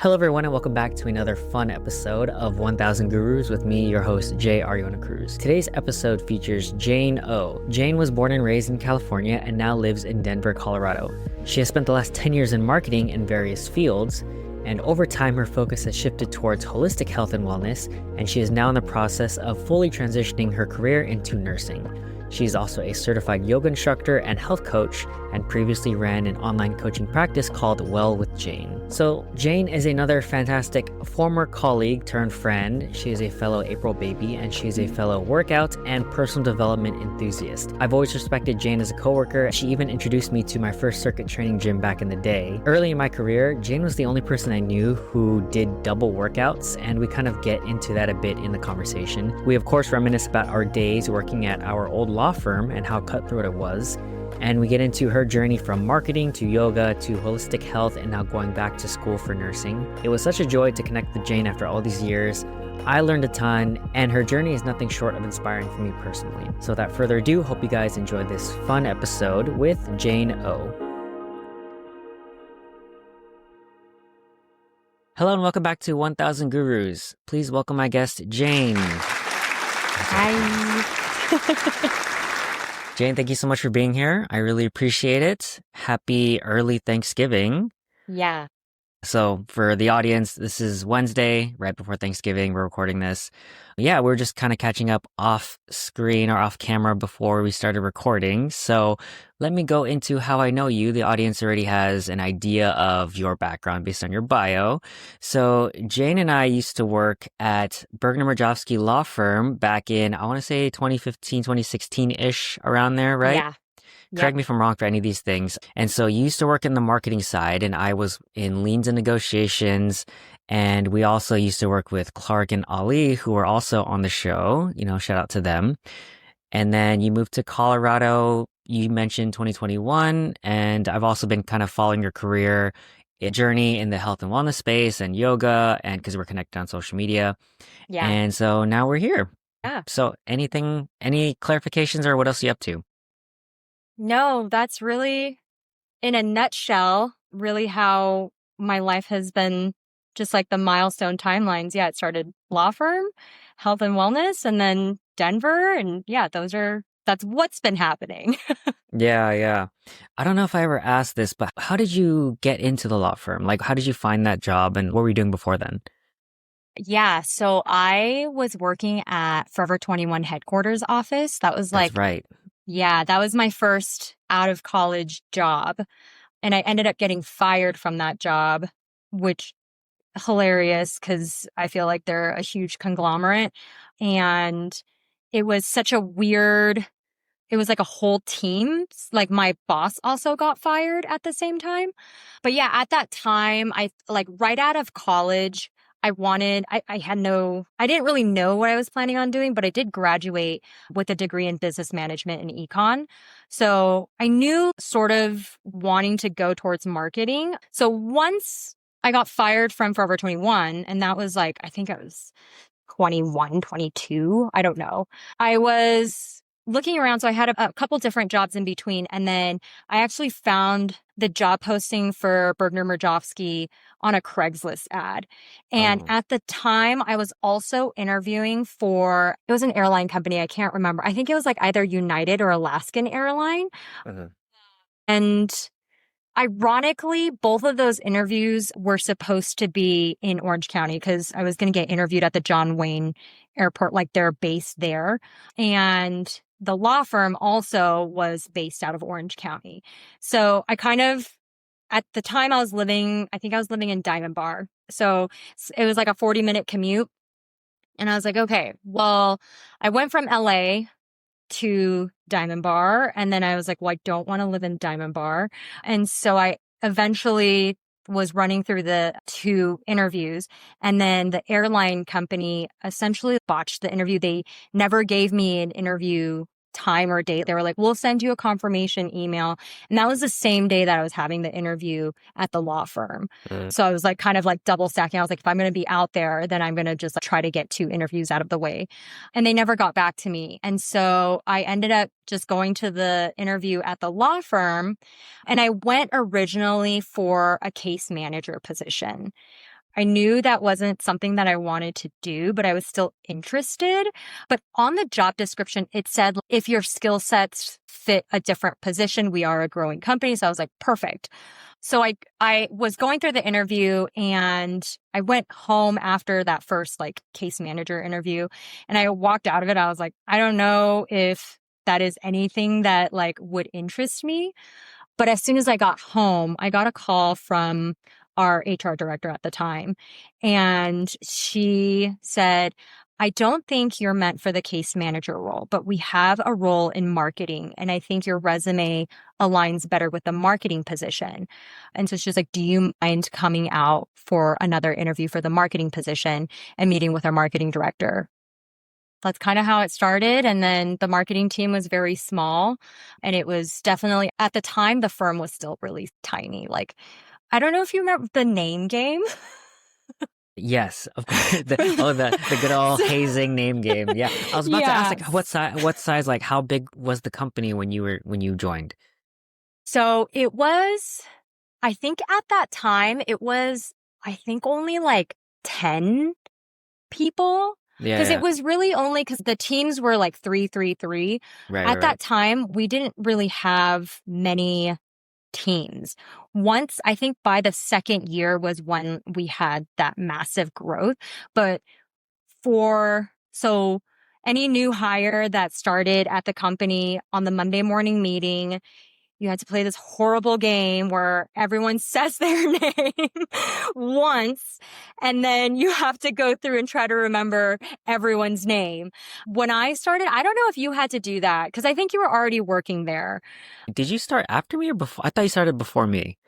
Hello, everyone, and welcome back to another fun episode of 1000 Gurus with me, your host, Yonocruz. Today's episode features Jane O. Jane was born and raised in California and now lives in Denver, Colorado. She has spent the last 10 years in marketing in various fields, and over time, her focus has shifted towards holistic health and wellness, and she is now in the process of fully transitioning her career into nursing. She is also a certified yoga instructor and health coach, and previously ran an online coaching practice called Well with Jane. So Jane is another fantastic former colleague turned friend. She is a fellow April baby, and she is a fellow workout and personal development enthusiast. I've always respected Jane as a coworker. She even introduced me to my first circuit training gym back in the day. Early in my career, Jane was the only person I knew who did double workouts, and we kind of get into that a bit in the conversation. We of course reminisce about our days working at our old law firm and how cutthroat it was. And we get into her journey from marketing to yoga to holistic health and now going back to school for nursing. It was such a joy to connect with Jane after all these years. I learned a ton, and her journey is nothing short of inspiring for me personally. So without further ado, hope you guys enjoy this fun episode with Jane O. Hello and welcome back to 1000 Gurus. Please welcome my guest, Jane. Hi. Jane, thank you so much for being here. I really appreciate it. Happy early Thanksgiving. Yeah. So for the audience, this is Wednesday, right before Thanksgiving. We're recording this. Yeah, we're just kind of catching up off screen or off camera before we started recording. So let me go into how I know you. The audience already has an idea of your background based on your bio. So Jane and I used to work at Burnout law firm back in, I want to say 2015, 2016-ish, around there, right? Yeah. Correct me if I'm wrong for any of these things. And so you used to work in the marketing side, and I was in liens and negotiations. And we also used to work with Clark and Ali, who were also on the show. Shout out to them. And then you moved to Colorado. You mentioned 2021. And I've also been kind of following your career journey in the health and wellness space and yoga, and because we're connected on social media. Yeah. And so now we're here. Yeah. So any clarifications, or what else are you up to? No, that's really, in a nutshell, really how my life has been, just like the milestone timelines. Yeah, it started law firm, health and wellness, and then Denver. And yeah, that's what's been happening. Yeah. I don't know if I ever asked this, but how did you get into the law firm? Like, how did you find that job, and what were you doing before then? Yeah, so I was working at Forever 21 headquarters office. That was That's right. Yeah, that was my first out of college job. And I ended up getting fired from that job, which hilarious because I feel like they're a huge conglomerate. And it was such a weird, it was like a whole team. Like my boss also got fired at the same time. But yeah, at that time, I like right out of college, I didn't really know what I was planning on doing, but I did graduate with a degree in business management and econ. So I knew sort of wanting to go towards marketing. So once I got fired from Forever 21, and that was I think I was 21, 22. I don't know. I was looking around. So I had a couple different jobs in between. And then I actually found the job posting for Bergner Murjovsky on a Craigslist ad. And at the time, I was also interviewing it was an airline company. I can't remember. I think it was either United or Alaskan Airline. And ironically, both of those interviews were supposed to be in Orange County because I was going to get interviewed at the John Wayne Airport, they're based there. And the law firm also was based out of Orange County. So I at the time I think I was living in Diamond Bar. So it was a 40-minute commute. And I was like, okay, well, I went from LA to Diamond Bar. And then I was like, well, I don't want to live in Diamond Bar. And so I eventually was running through the two interviews. And then the airline company essentially botched the interview. They never gave me an interview time or date. They were like, we'll send you a confirmation email. And that was the same day that I was having the interview at the law firm. So I was kind of double stacking. I was like, if I'm going to be out there, then I'm going to just try to get two interviews out of the way. And they never got back to me. And so I ended up just going to the interview at the law firm. And I went originally for a case manager position. I knew that wasn't something that I wanted to do, but I was still interested. But on the job description, it said, if your skill sets fit a different position, we are a growing company. So I was like, perfect. So I was going through the interview and I went home after that first like case manager interview and I walked out of it. I was like, I don't know if that is anything that like would interest me. But as soon as I got home, I got a call from our HR director at the time. And she said, I don't think you're meant for the case manager role, but we have a role in marketing. And I think your resume aligns better with the marketing position. And so she's like, do you mind coming out for another interview for the marketing position and meeting with our marketing director? That's kind of how it started. And then the marketing team was very small. And it was definitely, at the time, the firm was still really tiny. Like, I don't know if you remember the name game. Yes, of course. The good old hazing name game. Yeah. I was about to ask, like, what size, like, how big was the company when you joined? So it was, I think at that time, it was, I think only like 10 people. Yeah. Because it was really only because the teams were like 3-3-3. At that time, we didn't really have many teams. Once, I think by the second year was when we had that massive growth. But so any new hire that started at the company on the Monday morning meeting, you had to play this horrible game where everyone says their name once, and then you have to go through and try to remember everyone's name. When I started, I don't know if you had to do that because I think you were already working there. Did you start after me or before? I thought you started before me.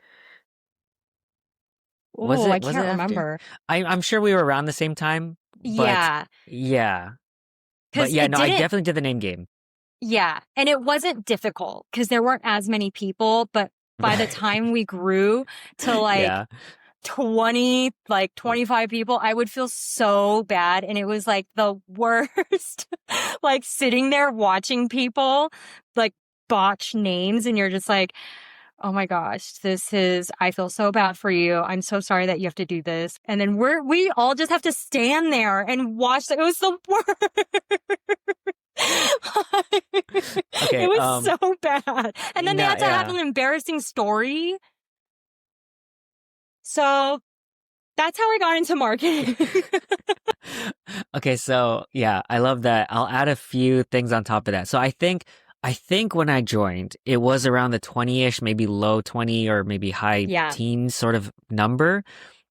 Oh, I can't after? remember. I'm sure we were around the same time. But yeah. But yeah, no, I definitely did the name game. Yeah. And it wasn't difficult because there weren't as many people. But by the time we grew to like 20, like 25 people, I would feel so bad. And it was like the worst, like sitting there watching people like botch names. And you're just like, oh my gosh, I feel so bad for you. I'm so sorry that you have to do this. And then we all just have to stand there and watch. It was the worst. Okay, it was so bad. And then they had to have an embarrassing story. So that's how I got into marketing. Okay, so yeah, I love that. I'll add a few things on top of that. So I think when I joined, it was around the 20-ish, maybe low 20 or maybe high teens sort of number.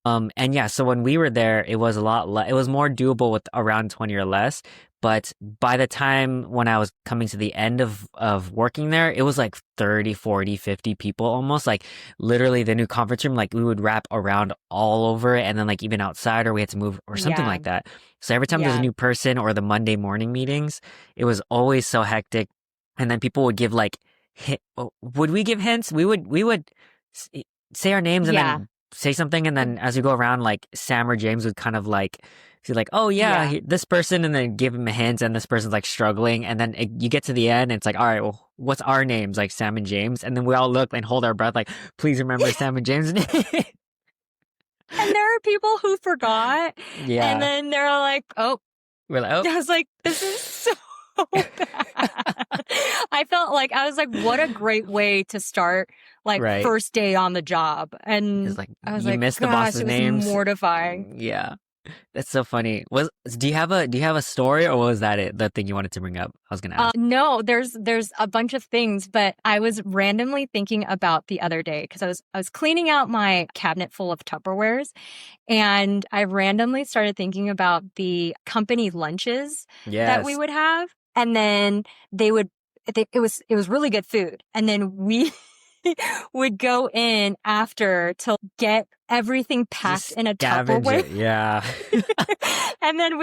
And yeah, so when we were there, it was a lot it was more doable with around 20 or less. But by the time when I was coming to the end of working there, it was like 30, 40, 50 people almost. Like literally the new conference room, like we would wrap around all over it and then like even outside or we had to move or something like that. So every time there's a new person or the Monday morning meetings, it was always so hectic. And then people would give like, would we give hints? We would say our names and then say something. And then as we go around, like Sam or James would kind of like, see like, oh yeah, this person, and then give him a hint, and this person's like struggling, and then you get to the end, and it's like, all right, well, what's our names, like Sam and James, and then we all look and hold our breath, like, please remember Sam and James' name. And there are people who forgot, and then they're like, oh, we're like, oh, I was like, this is so bad. I felt like I was like, what a great way to start, like first day on the job, and like, I was you like, missed the boss's names. Mortifying. Yeah. That's so funny. Do you have a story, or was that the thing you wanted to bring up? I was gonna ask. No, there's a bunch of things, but I was randomly thinking about the other day because I was cleaning out my cabinet full of Tupperwares, and I randomly started thinking about the company lunches that we would have, and then it was really good food, and then we would go in after to get everything packed in a Tupperware. Yeah. And then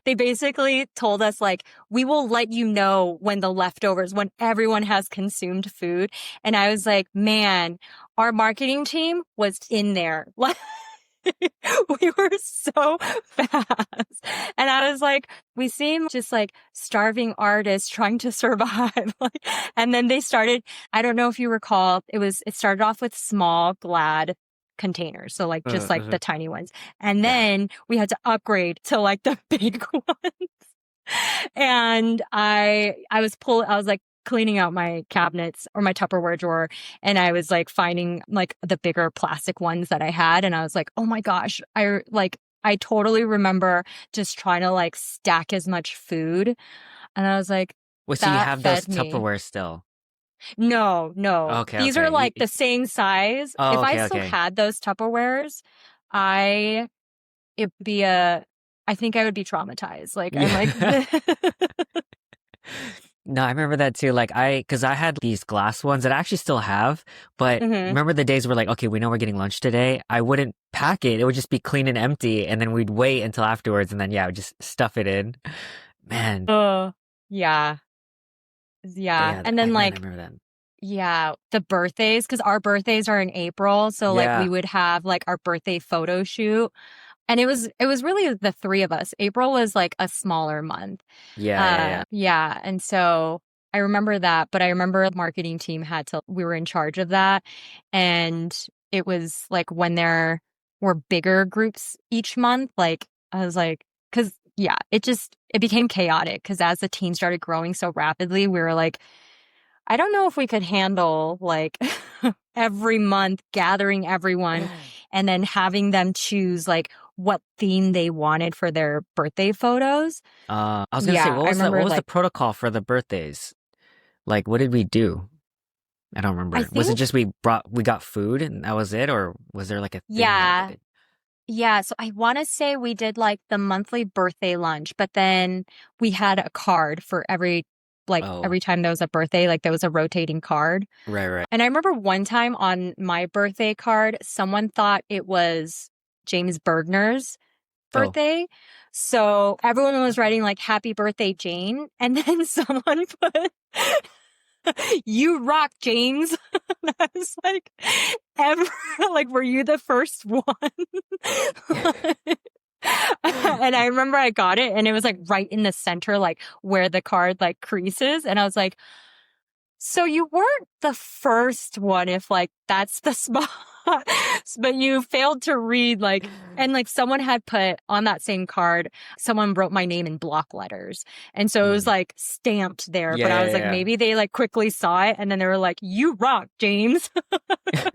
they basically told us like, we will let you know when when everyone has consumed food. And I was like, man, our marketing team was in there. We were so fast. And I was like, we seem just like starving artists trying to survive. And then they started, I don't know if you recall, it started off with small Glad containers. So like just like the uh, tiny ones. And yeah. then we had to upgrade to like the big ones. And I was like cleaning out my cabinets or my Tupperware drawer, and I was like finding like the bigger plastic ones that I had, and I was like, "Oh my gosh, I totally remember just trying to like stack as much food." And I was like, Wait, so you that have those fed me. Tupperware still? No, no. Okay, These are okay. like the same size. Oh, If I okay, still okay. had those Tupperwares, I it'd be a I think I would be traumatized. Like I'm like Yeah. No, I remember that too. Cause I had these glass ones that I actually still have, but Mhm. remember the days where like, okay, we know we're getting lunch today. I wouldn't pack it. It would just be clean and empty. And then we'd wait until afterwards and then, yeah, I would just stuff it in. Man. Oh, yeah. But Yeah. yeah, And then I like, remember that. yeah, the birthdays, because our birthdays are in April. So like we Yeah. would have like our birthday photo shoot. And it was really the three of us. April was like a smaller month. Yeah, yeah, yeah. Yeah. And so I remember that, but I remember the marketing team we were in charge of that. And it was like when there were bigger groups each month, like I was like, cause yeah, it became chaotic because as the team started growing so rapidly, we were like, I don't know if we could handle like every month gathering everyone and then having them choose like what theme they wanted for their birthday photos. I was gonna say, Yeah, I what remember was the like protocol for the birthdays? Like, what did we do? I don't I remember. Was it think just we got food and that was it, or was there like a thing that we yeah. did? Yeah, so I want to say we did like the monthly birthday lunch, but then we had a card for Oh, every time there was a birthday, like there was a rotating card. right, right. And I remember one time on my birthday card, someone thought it was James Bergner's Oh, birthday. So everyone was writing like happy birthday, Jane. And then someone put you rock, James. And I was like, ever like, were you the first one? And I remember I got it and it was like right in the center, like where the card like creases. And I was like, so you weren't the first one if like that's the spot, but you failed to read like, and like someone had put on that same card, someone wrote my name in block letters. And so it was mm. like stamped there, Yeah, but I was like, yeah, maybe they like quickly saw it and then they were like, you rock, James. yeah.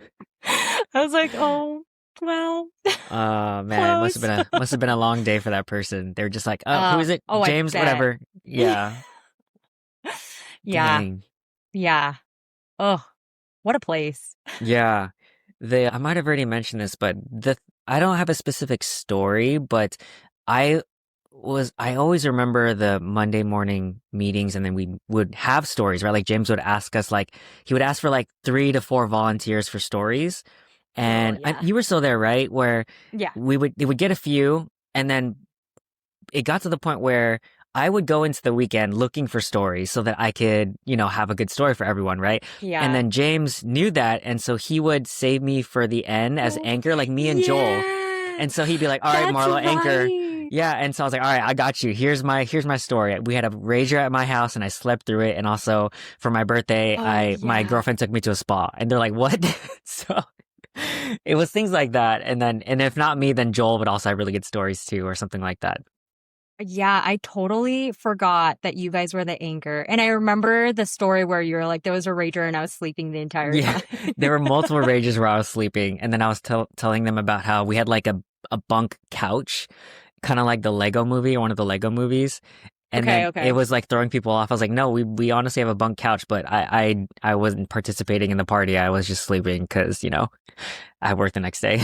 I was like, oh, well, Man, it close. must have been a long day for that person. They were just like, oh, who is it? Oh, I James, bet. whatever. Yeah. Yeah. Dang. Yeah. Oh, what a place. Yeah. I might have already mentioned this, but I don't have a specific story, but I I always remember the Monday morning meetings and then we would have stories, right? Like James would ask us he would ask for like 3 to 4 volunteers for stories. Oh, And yeah. you were still there, right? Where Yeah. they would get a few and then it got to the point where I would go into the weekend looking for stories so that I could, have a good story for everyone, right? And Yeah. then James knew that, and so he would save me for the end as Oh, anchor, like me and Joel. yeah. And so he'd be like, "All right, That's Marlo, anchor." right. Yeah, and so I was like, "All right, I got you. Here's my story. We had a rager at my house, and I slept through it. And also for my birthday, Oh, my yeah. girlfriend took me to a spa." And they're like, "What?" So it was things like that. And if not me, then Joel would also have really good stories too, or something like that. Yeah, I totally forgot that you guys were the anchor. And I remember the story where you were like, there was a rager and I was sleeping the entire Yeah, time. there were multiple rages where I was sleeping, and then I was telling them about how we had like a bunk couch, kind of like the Lego movie or one of the Lego movies, and Okay, then it okay. was like throwing people off. I was like, no, we honestly have a bunk couch, but I wasn't participating in the party. I was just sleeping because I worked the next day.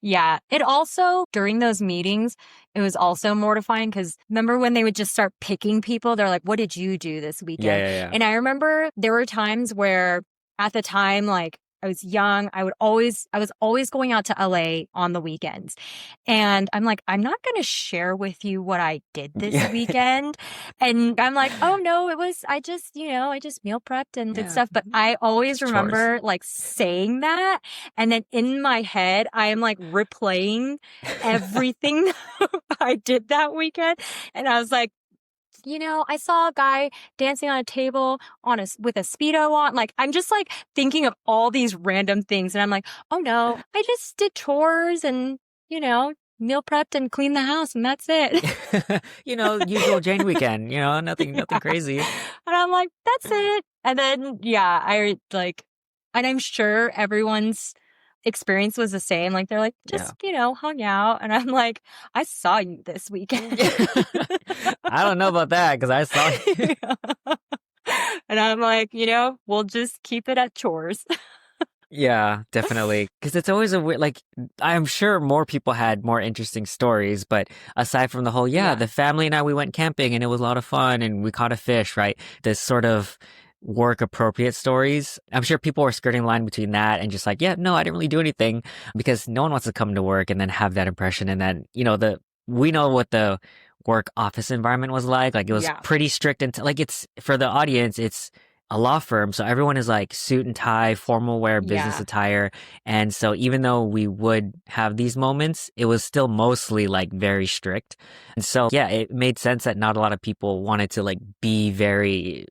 Yeah. It also, during those meetings, it was also mortifying because remember when they would just start picking people? They're like, what did you do this Yeah, weekend? yeah, yeah. And I remember there were times where at the time, like I was young, I was always going out to LA on the weekends. And I'm like, I'm not going to share with you what I did this Yeah, weekend. And I'm like, oh no, I just meal prepped and did yeah, stuff. But I always just chores. remember like saying that. And then in my head, I am like replaying everything I did that weekend. And I was like, I saw a guy dancing on a table with a Speedo on. Like, I'm just like thinking of all these random things. And I'm like, oh no, I just did chores and, meal prepped and cleaned the house and that's it. Usual Jane weekend, nothing crazy. And I'm like, that's it. And then, yeah, and I'm sure everyone's experience was the same. Like, they're like, just, hung out. And I'm like, I saw you this weekend. I don't know about that because I saw you. And I'm like, we'll just keep it at chores. Yeah, definitely. Because it's always a weird, like, I'm sure more people had more interesting stories, but aside from the whole, Yeah. the family and we went camping and it was a lot of fun and we caught a fish, right? This sort of work appropriate stories. I'm sure people were skirting the line between that and just like, yeah, no, I didn't really do anything because no one wants to come to work and then have that impression. And then, we know what the work office environment was like. Like, it was pretty strict and like, it's for the audience, it's a law firm, so everyone is like suit and tie, formal wear, business attire. And so even though we would have these moments, it was still mostly like very strict. And so, it made sense that not a lot of people wanted to like be very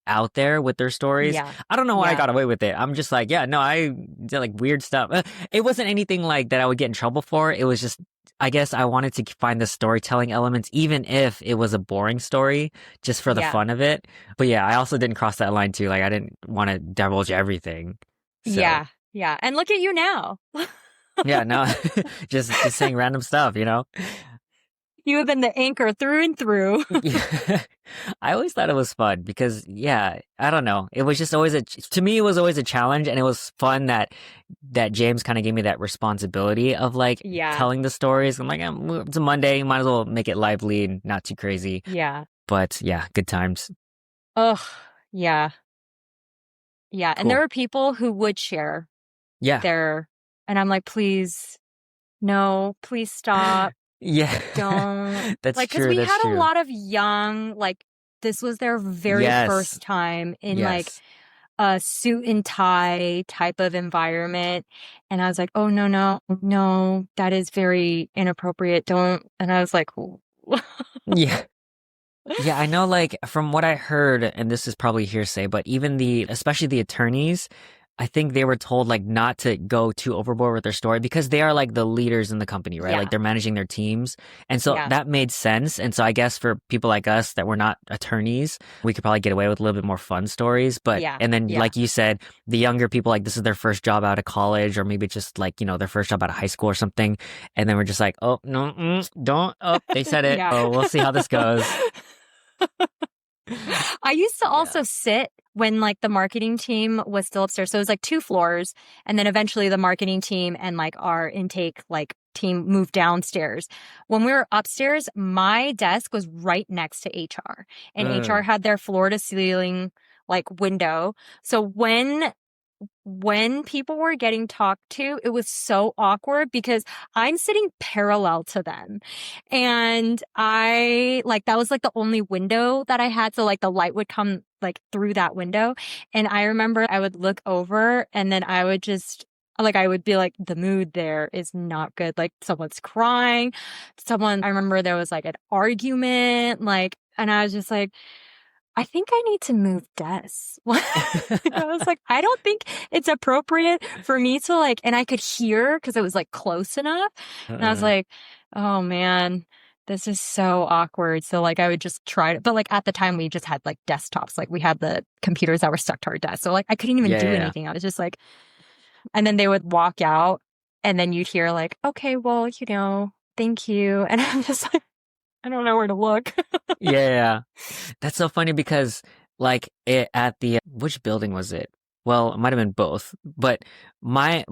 out there with their stories. Yeah. I don't know why I got away with it. I'm just like, no, I did like weird stuff. It wasn't anything like that I would get in trouble for. It was just, I guess I wanted to find the storytelling elements, even if it was a boring story, just for the fun of it. But I also didn't cross that line too. Like, I didn't want to divulge everything. So. Yeah. And look at you now. No, just saying random stuff, You have been the anchor through and through. I always thought it was fun because, I don't know. It was just always to me, it was always a challenge, and it was fun that James kind of gave me that responsibility of like telling the stories. I'm like, it's a Monday, might as well make it lively and not too crazy. Yeah. But good times. Oh, yeah. Yeah. Cool. And there were people who would share and I'm like, please, no, please stop. Yeah. Don't. That's like, true. Because we had a lot of young, like, this was their very first time in like a suit and tie type of environment. And I was like, oh, no, that is very inappropriate. Don't. And I was like, yeah. I know, like, from what I heard, and this is probably hearsay, but even especially the attorneys, I think they were told like not to go too overboard with their story because they are like the leaders in the company, right? Like, they're managing their teams. And so that made sense. And so I guess for people like us that were not attorneys, we could probably get away with a little bit more fun stories. But, and then like you said, the younger people, like, this is their first job out of college, or maybe just like, their first job out of high school or something. And then we're just like, oh, no, don't. Oh, they said it. Oh, we'll see how this goes. I used to also sit when like the marketing team was still upstairs. So it was like 2 floors. And then eventually the marketing team and like our intake like team moved downstairs. When we were upstairs, my desk was right next to HR. And HR had their floor to ceiling like window. So when people were getting talked to, it was so awkward because I'm sitting parallel to them. And that was like the only window that I had. So like the light would come like through that window. And I remember I would look over and then I would just I would be like, the mood there is not good. Like, someone's crying. I remember there was like an argument, and I was just like, I think I need to move desks. I was like, I don't think it's appropriate for me to and I could hear because it was like close enough. And I was like, oh man, this is so awkward. So I would just try to, but at the time we just had like desktops. Like, we had the computers that were stuck to our desk. So I couldn't even do anything. I was just like, and then they would walk out and then you'd hear like, okay, well, thank you. And I'm just like, I don't know where to look. Yeah. That's so funny because at the, which building was it? Well, it might have been both, but my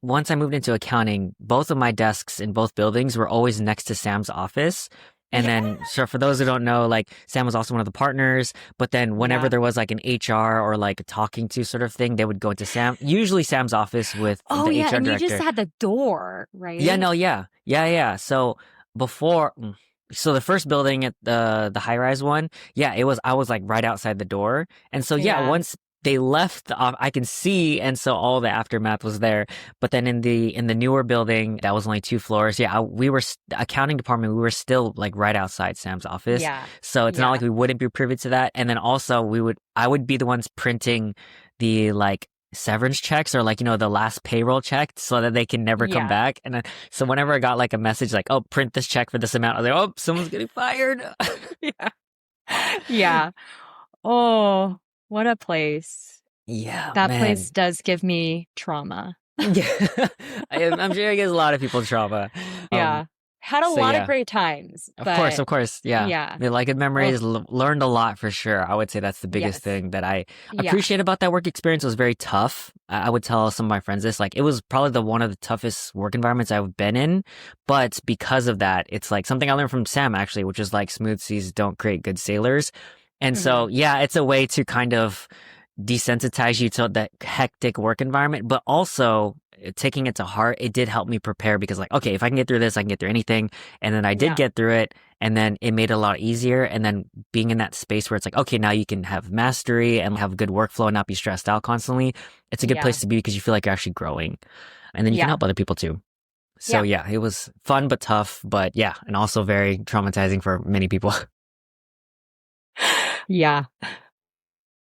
once I moved into accounting, both of my desks in both buildings were always next to Sam's office. And then, so for those who don't know, Sam was also one of the partners, but then whenever there was an HR or a talking to sort of thing, they would go into usually Sam's office with the HR director. And you just had the door, right? Yeah. So so the first building at the high rise one, I was right outside the door. And so once they left I can see, and so all the aftermath was there. But then in the newer building that was only 2 floors, yeah, we were accounting department, we were still like right outside Sam's office, Yeah. so it's not like Yeah. we wouldn't be privy to that. And then also I would be the ones printing the like severance checks, or like, the last payroll check, so that they can never come Yeah. back. And then, so whenever I got like a message like, oh, print this check for this amount, I was like, oh, someone's getting fired. Yeah. Yeah. Oh, what a place. Yeah, That place man. does give me trauma. Yeah, I'm sure it gives a lot of people trauma. Um, Yeah. Had a so lot of yeah, great times, but of course, yeah. yeah. The like good Oh, memories, learned a lot for sure. I would say that's the biggest yes. thing that I Yeah. appreciate about that work experience. It was very tough. I would tell some of my friends this, like it was probably the one of the toughest work environments I've been in. But because of that, it's like something I learned from Sam actually, which is like smooth seas don't create good sailors. And Hmm. so, yeah, it's a way to kind of desensitize you to that hectic work environment, but also taking it to heart, it did help me prepare, because like, okay, if I can get through this, I can get through anything. And then I did Yeah. get through it, and then it made it a lot easier. And then being in that space where it's like, okay, now you can have mastery and have a good workflow and not be stressed out constantly. It's a good Yeah. place to be because you feel like you're actually growing, and then you can Yeah. help other people too. So Yeah. yeah, it was fun but tough, but yeah, and also very traumatizing for many people. Yeah.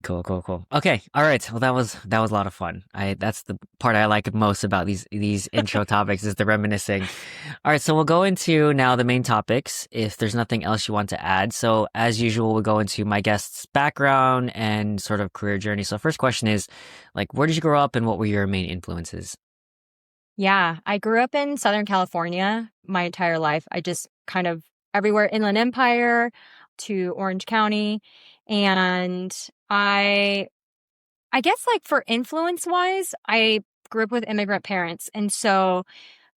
Cool, cool, cool. Okay, all right. Well, that was a lot of fun. That's the part I like most about these intro topics, is the reminiscing. All right, so we'll go into now the main topics, if there's nothing else you want to add. So as usual, we'll go into my guest's background and sort of career journey. So first question is, like, where did you grow up and what were your main influences? Yeah. I grew up in Southern California my entire life. I just kind of everywhere, Inland Empire to Orange County. And I I guess like for influence wise, I grew up with immigrant parents. And so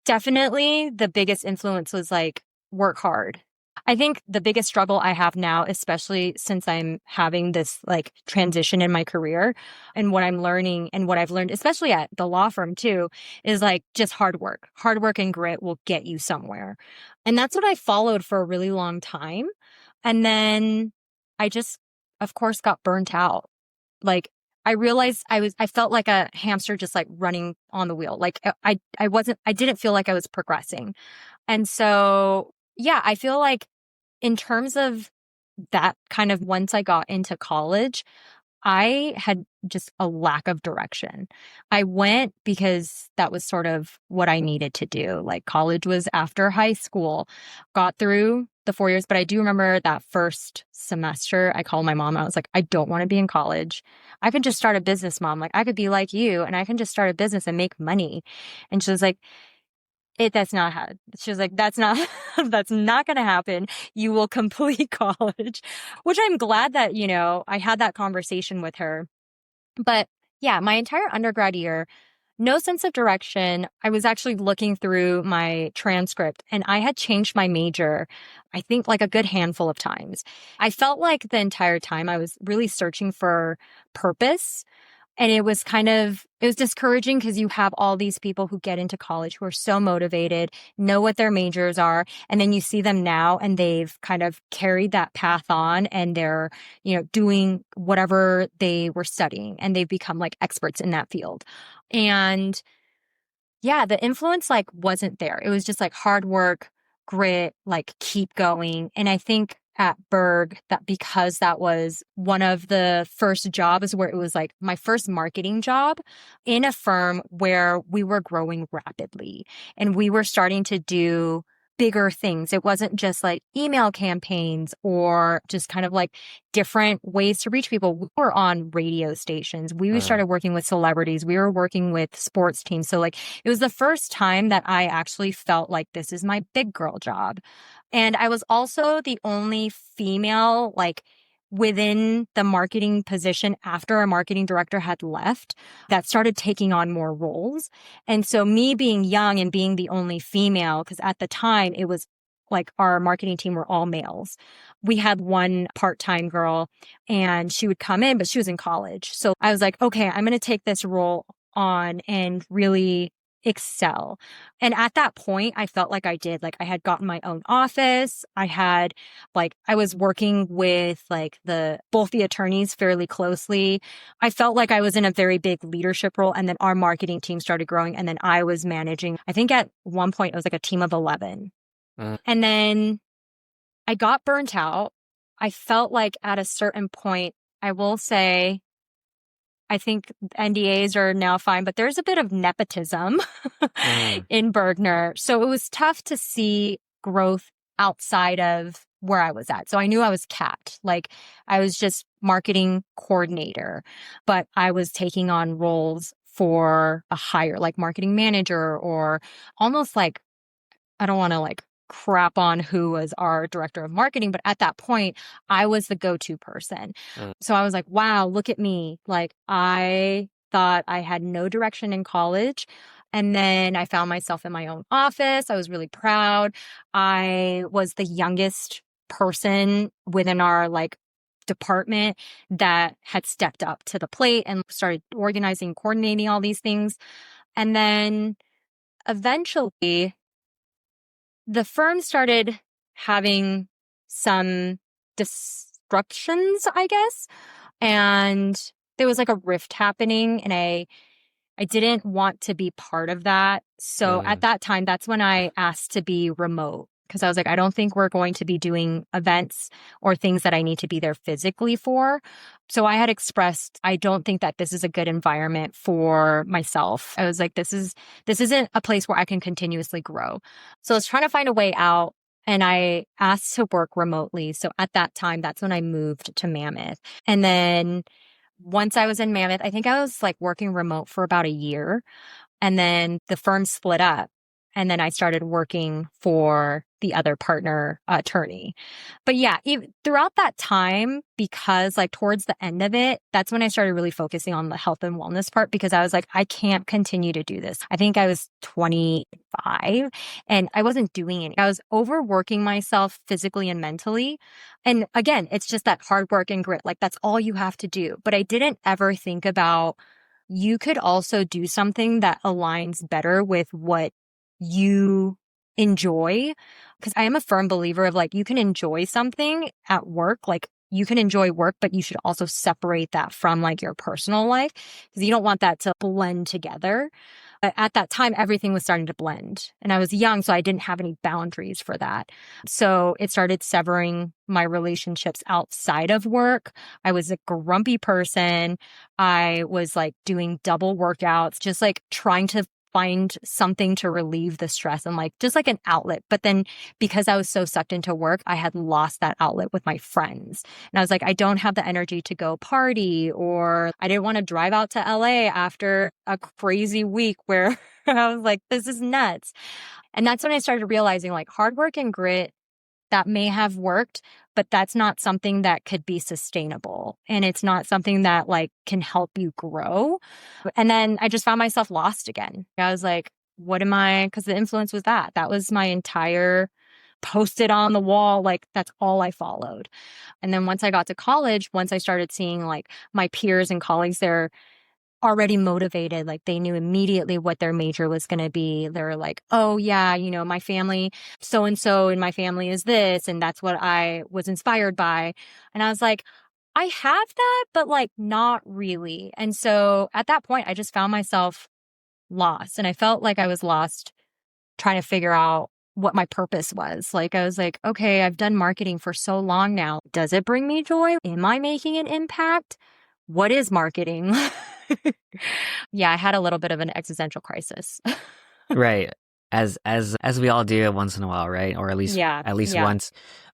definitely the biggest influence was like work hard. I think the biggest struggle I have now, especially since I'm having this like transition in my career and what I'm learning and what I've learned, especially at the law firm too, is like just hard work. Hard work and grit will get you somewhere. And that's what I followed for a really long time. And then I just, of course, got burnt out. Like I realized I felt like a hamster just like running on the wheel. Like I didn't feel like I was progressing. And so, yeah, I feel like in terms of that kind of once I got into college, I had just a lack of direction. I went because that was sort of what I needed to do. Like college was after high school, got through the 4 years, but I do remember that first semester, I called my mom. I was like, I don't want to be in college. I could just start a business, mom. Like I could be like you and I can just start a business and make money. And she was like, that's not how, she was like, that's not, that's not going to happen. You will complete college, which I'm glad that, I had that conversation with her. But yeah, my entire undergrad year, no sense of direction. I was actually looking through my transcript and I had changed my major, I think like a good handful of times. I felt like the entire time I was really searching for purpose. And it was discouraging because you have all these people who get into college who are so motivated, know what their majors are. And then you see them now and they've kind of carried that path on and they're, doing whatever they were studying and they've become like experts in that field. And yeah, the influence like wasn't there. It was just like hard work, grit, like keep going. And I think at Berg that because that was one of the first jobs where it was like my first marketing job in a firm where we were growing rapidly and we were starting to do bigger things. It wasn't just like email campaigns or just kind of like different ways to reach people. We were on radio stations. We Uh, started working with celebrities. We were working with sports teams. So like it was the first time that I actually felt like this is my big girl job. And I was also the only female, like within the marketing position after our marketing director had left that started taking on more roles. And so me being young and being the only female, because at the time it was like our marketing team were all males. We had one part-time girl and she would come in, but she was in college. So I was like, okay, I'm going to take this role on and really excel. And at that point, I felt like I did. Like I had gotten my own office. I was working with both the attorneys fairly closely. I felt like I was in a very big leadership role. And then our marketing team started growing. And then I was managing, I think at one point it was like a team of 11. And then I got burnt out. I felt like at a certain point, I will say, I think NDAs are now fine, but there's a bit of nepotism in Bergner. So it was tough to see growth outside of where I was at. So I knew I was capped. Like I was just marketing coordinator, but I was taking on roles for a higher, like marketing manager, or almost like, I don't want to like crap on who was our director of marketing, but at that point, I was the go-to person. So I was like, wow, look at me. Like I thought I had no direction in college. And then I found myself in my own office. I was really proud. I was the youngest person within our department that had stepped up to the plate and started organizing, coordinating all these things. And then eventually the firm started having some disruptions, I guess. And there was like a rift happening, and I didn't want to be part of that. So at that time, that's when I asked to be remote, because I was like, I don't think we're going to be doing events or things that I need to be there physically for. So I had expressed, I don't think that this is a good environment for myself. I was like, this isn't a place where I can continuously grow. So I was trying to find a way out, and I asked to work remotely. So at that time, that's when I moved to Mammoth. And then once I was in Mammoth, I think I was like working remote for about a year. And then the firm split up. And then I started working for the other partner attorney. But yeah, throughout that time, because like towards the end of it, that's when I started really focusing on the health and wellness part, because I was like, I can't continue to do this. I think I was 25 and I wasn't doing it. I was overworking myself physically and mentally. And again, it's just that hard work and grit. Like that's all you have to do. But I didn't ever think about, you could also do something that aligns better with what you enjoy. Because I am a firm believer of like, you can enjoy something at work, like you can enjoy work, but you should also separate that from like your personal life, because you don't want that to blend together. But at that time, everything was starting to blend, and I was young, so I didn't have any boundaries for that. So it started severing my relationships outside of work. I was a grumpy person. I was like doing double workouts, just like trying to find something to relieve the stress and like just like an outlet. But then because I was so sucked into work, I had lost that outlet with my friends. And I was like, I don't have the energy to go party, or I didn't want to drive out to LA after a crazy week where I was like, this is nuts. And that's when I started realizing like hard work and grit, that may have worked, but that's not something that could be sustainable. And it's not something that like can help you grow. And then I just found myself lost again. I was like, what am I? Because the influence was that. That was my entire posted on the wall. Like that's all I followed. And then once I got to college, once I started seeing like my peers and colleagues there already motivated, like they knew immediately what their major was going to be. They were like, oh yeah, my family, so-and-so in my family is this. And that's what I was inspired by. And I was like, I have that, but like not really. And so at that point, I just found myself lost, and I felt like I was lost trying to figure out what my purpose was. Like, I was like, okay, I've done marketing for so long now. Does it bring me joy? Am I making an impact? What is marketing? Yeah, I had a little bit of an existential crisis. Right. As we all do once in a while, right? Or at least Yeah. once.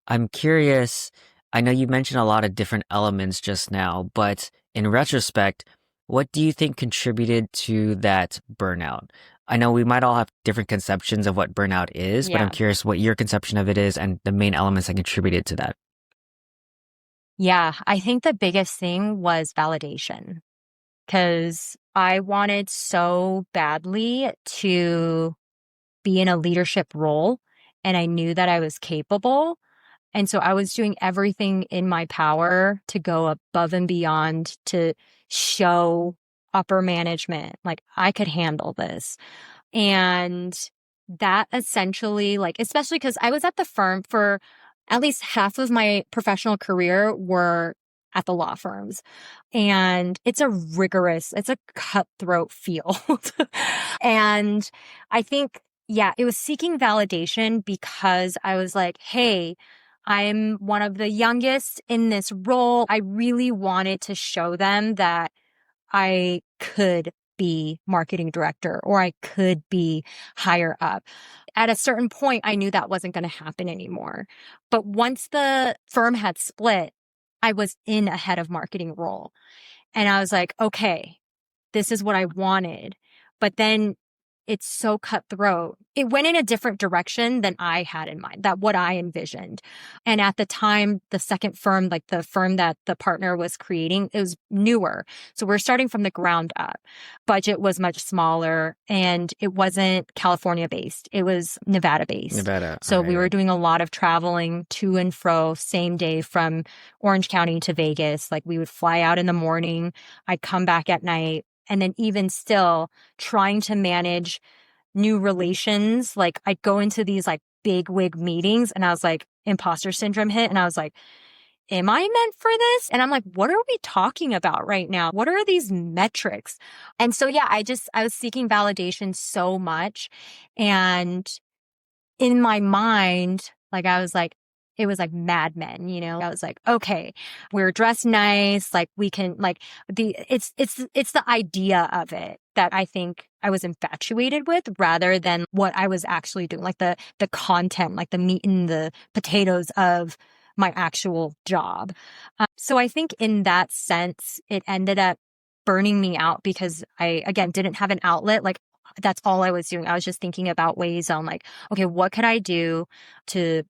I'm curious, I know you mentioned a lot of different elements just now, but in retrospect, what do you think contributed to that burnout? I know we might all have different conceptions of what burnout is, but I'm Yeah. curious what your conception of it is and the main elements that contributed to that. Yeah. I think the biggest thing was validation, because I wanted so badly to be in a leadership role, and I knew that I was capable. And so I was doing everything in my power to go above and beyond to show upper management, like I could handle this. And that essentially, like, especially because I was at the firm for at least half of my professional career were at the law firms. And it's a cutthroat field. And I think, yeah, it was seeking validation because I was like, hey, I'm one of the youngest in this role. I really wanted to show them that I could be marketing director or I could be higher up. At a certain point, I knew that wasn't going to happen anymore. But once the firm had split, I was in a head of marketing role. And I was like, okay, this is what I wanted. But then it's so cutthroat. It went in a different direction than I had in mind, that what I envisioned. And at the time, the second firm, like the firm that the partner was creating, it was newer. So we're starting from the ground up. Budget was much smaller and it wasn't California based. It was Nevada based. Nevada. So All we were right. doing a lot of traveling to and fro same day from Orange County to Vegas. Like we would fly out in the morning. I'd come back at night. And then even still trying to manage new relations, like I'd go into these like big wig meetings and I was like, imposter syndrome hit. And I was like, am I meant for this? And I'm like, what are we talking about right now? What are these metrics? And so, yeah, I was seeking validation so much. And in my mind, like I was like, it was like Mad Men, you know? I was like, okay, we're dressed nice, like we can like it's the idea of it that I think I was infatuated with rather than what I was actually doing, like the content, like the meat and the potatoes of my actual job. So I think in that sense, it ended up burning me out because I, again, didn't have an outlet. Like that's all I was doing. I was just thinking about ways on like, okay, what could I do to,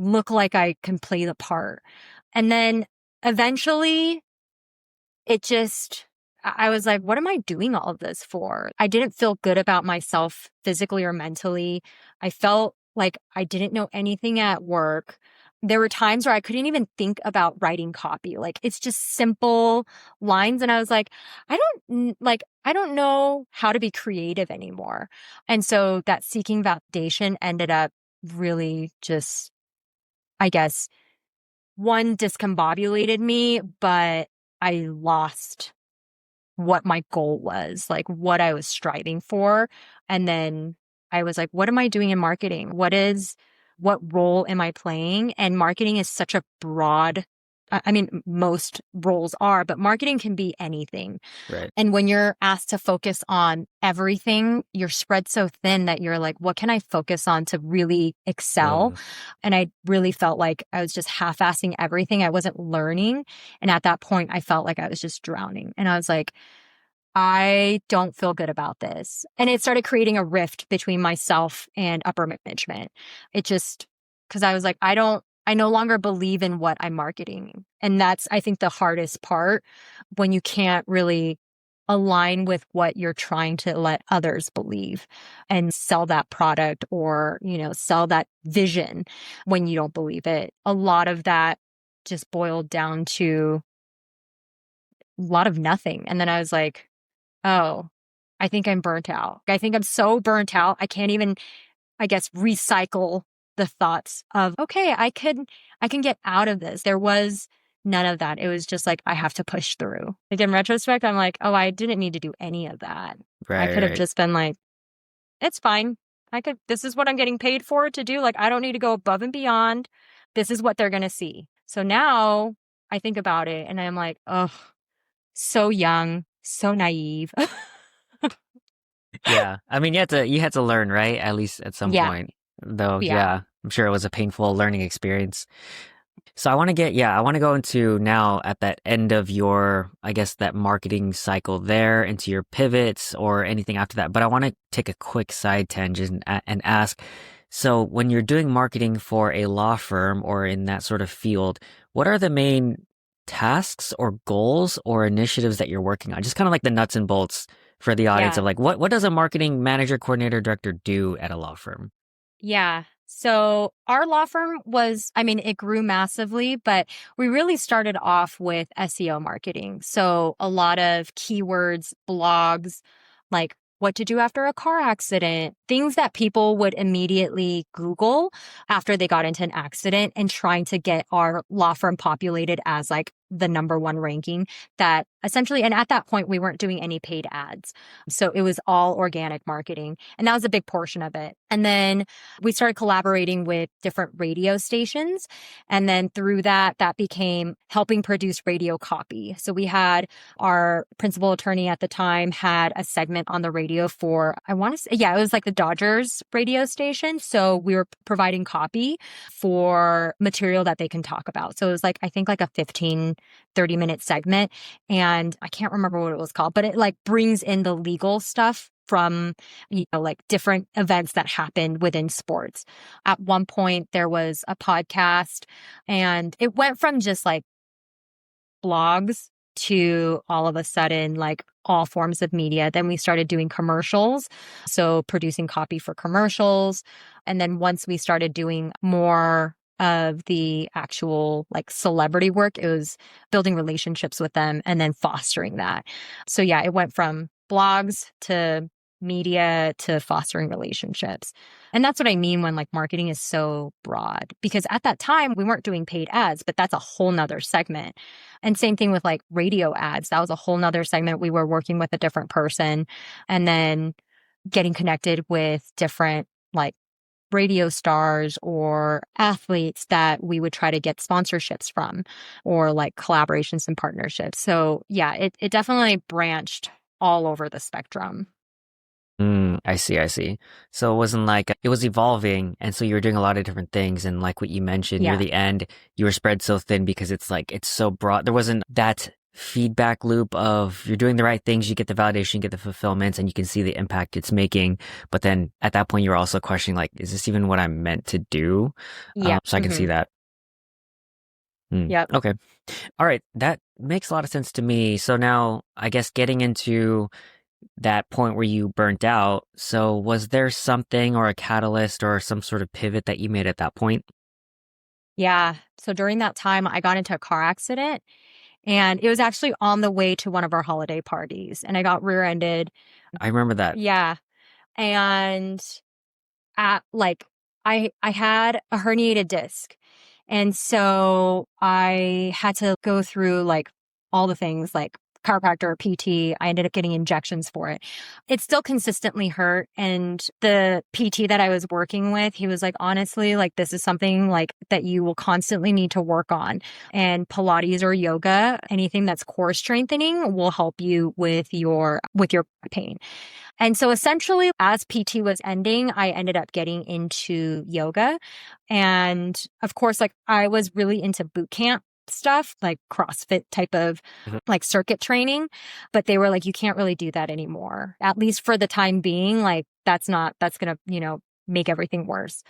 look like I can play the part? And then eventually it just, I was like, what am I doing all of this for? I didn't feel good about myself physically or mentally. I felt like I didn't know anything at work. There were times where I couldn't even think about writing copy. Like it's just simple lines. And I was like, I don't know how to be creative anymore. And so that seeking validation ended up really just, I guess, one discombobulated me, but I lost what my goal was, like what I was striving for. And then I was like, what am I doing in marketing? What role am I playing? And marketing is such a broad, I mean, most roles are, but marketing can be anything. Right. And when you're asked to focus on everything, you're spread so thin that you're like, what can I focus on to really excel? Mm. And I really felt like I was just half-assing everything. I wasn't learning. And at that point, I felt like I was just drowning. And I was like, I don't feel good about this. And it started creating a rift between myself and upper management. It just, because I was like, I no longer believe in what I'm marketing. And that's, I think, the hardest part when you can't really align with what you're trying to let others believe and sell that product or, sell that vision when you don't believe it. A lot of that just boiled down to a lot of nothing. And then I was like, oh, I think I'm burnt out. I think I'm so burnt out. I can't even, I guess, recycle the thoughts of, okay, I can get out of this. There was none of that. It was just like, I have to push through. Like in retrospect, I'm like, oh, I didn't need to do any of that. I Right. could have Right. just been like, it's fine. This is what I'm getting paid for to do. Like, I don't need to go above and beyond. This is what they're going to see. So now I think about it and I'm like, oh, so young, so naive. Yeah. I mean, you had to learn, right? At least at some Yeah. point. Though, Yeah. yeah, I'm sure it was a painful learning experience. So I want to go into now at that end of your, I guess, that marketing cycle there into your pivots or anything after that. But I want to take a quick side tangent and ask, so when you're doing marketing for a law firm or in that sort of field, what are the main tasks or goals or initiatives that you're working on? Just kind of like the nuts and bolts for the audience Yeah. of like, what does a marketing manager, coordinator, director do at a law firm? Yeah. So our law firm was, I mean, it grew massively, but we really started off with SEO marketing. So a lot of keywords, blogs, like what to do after a car accident, things that people would immediately Google after they got into an accident, and trying to get our law firm populated as like the number one ranking that essentially, and at that point, we weren't doing any paid ads. So it was all organic marketing. And that was a big portion of it. And then we started collaborating with different radio stations. And then through that, that became helping produce radio copy. So we had our principal attorney at the time had a segment on the radio for, I want to say, yeah, it was like the Dodgers radio station. So we were providing copy for material that they can talk about. So it was like, I think like a 30-minute segment. And I can't remember what it was called, but it like brings in the legal stuff from, like different events that happened within sports. At one point, there was a podcast, and it went from just like blogs to all of a sudden, like all forms of media. Then we started doing commercials. So producing copy for commercials. And then once we started doing more of the actual like celebrity work, it was building relationships with them and then fostering that. So yeah, it went from blogs to media to fostering relationships. And that's what I mean when like marketing is so broad, because at that time we weren't doing paid ads, but that's a whole nother segment. And same thing with like radio ads. That was a whole nother segment. We were working with a different person and then getting connected with different like radio stars or athletes that we would try to get sponsorships from, or like collaborations and partnerships. So yeah, it definitely branched all over the spectrum. I see, I see. So it wasn't like it was evolving, and so you were doing a lot of different things, and like what you mentioned near Yeah. the end, you were spread so thin because it's like it's so broad. There wasn't that feedback loop of you're doing the right things, you get the validation, you get the fulfillment, and you can see the impact it's making. But then at that point, you're also questioning like, is this even what I'm meant to do? Yeah. So I can see that. Yep. Okay. All right. That makes a lot of sense to me. So now I guess getting into that point where you burnt out. So was there something or a catalyst or some sort of pivot that you made at that point? Yeah. So during that time, I got into a car accident, and it was actually on the way to one of our holiday parties, and I got rear-ended. I remember that. Yeah. And at like I had a herniated disc. And so I had to go through like all the things like chiropractor, PT. I ended up getting injections for it. It still consistently hurt. And the PT that I was working with, he was like, honestly, like this is something like that you will constantly need to work on. And Pilates or yoga, anything that's core strengthening will help you with your pain. And so essentially, as PT was ending, I ended up getting into yoga. And of course, like I was really into boot camp stuff, like CrossFit type of like circuit training. But they were like, you can't really do that anymore, at least for the time being. Like that's going to, make everything worse.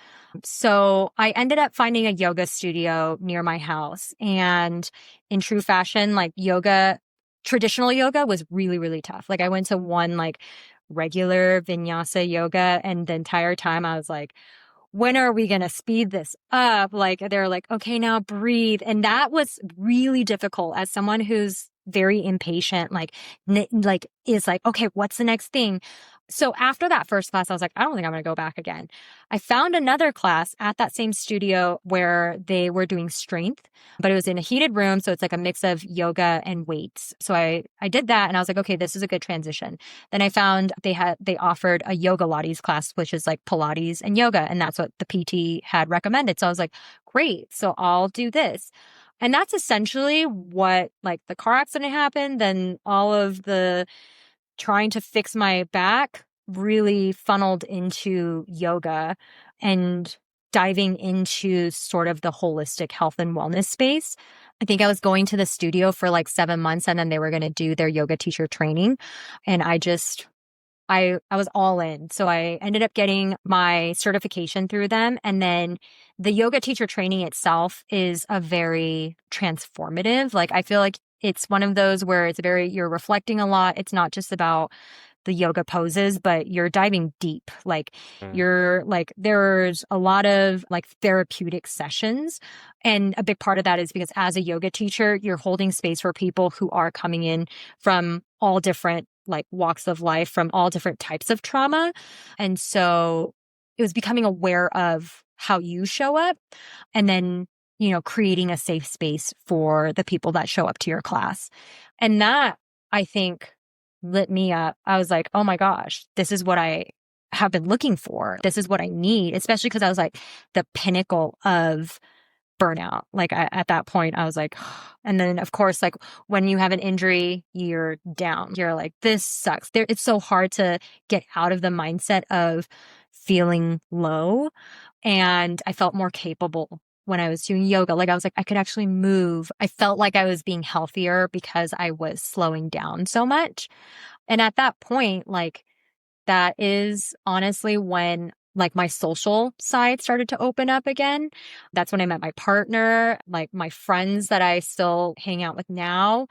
So I ended up finding a yoga studio near my house. And in true fashion, like traditional yoga was really, really tough. Like I went to one like regular vinyasa yoga, and the entire time I was like, when are we going to speed this up? Like they're like, okay, now breathe. And that was really difficult as someone who's very impatient, like is like, okay, what's the next thing? So after that first class, I was like, I don't think I'm going to go back again. I found another class at that same studio where they were doing strength, but it was in a heated room. So it's like a mix of yoga and weights. So I did that, and I was like, okay, this is a good transition. Then I found they offered a yoga Pilates class, which is like Pilates and yoga. And that's what the PT had recommended. So I was like, great. So I'll do this. And that's essentially what, like, the car accident happened. Then all of the trying to fix my back really funneled into yoga and diving into sort of the holistic health and wellness space. I think I was going to the studio for like 7 months, and then they were going to do their yoga teacher training. And I was all in. So I ended up getting my certification through them. And then the yoga teacher training itself is a very transformative. Like I feel like it's one of those where you're reflecting a lot. It's not just about the yoga poses, but you're diving deep. Like there's a lot of like therapeutic sessions. And a big part of that is because as a yoga teacher, you're holding space for people who are coming in from all different like walks of life from all different types of trauma. And so it was becoming aware of how you show up and then, creating a safe space for the people that show up to your class. And that, I think, lit me up. I was like, oh my gosh, this is what I have been looking for. This is what I need, especially because I was like the pinnacle of burnout. Like at that point, I was like, and then of course, like when you have an injury, you're down. You're like, this sucks. It's so hard to get out of the mindset of feeling low. And I felt more capable when I was doing yoga. Like I was like, I could actually move. I felt like I was being healthier because I was slowing down so much. And at that point, like that is honestly when like my social side started to open up again. That's when I met my partner, like my friends that I still hang out with now.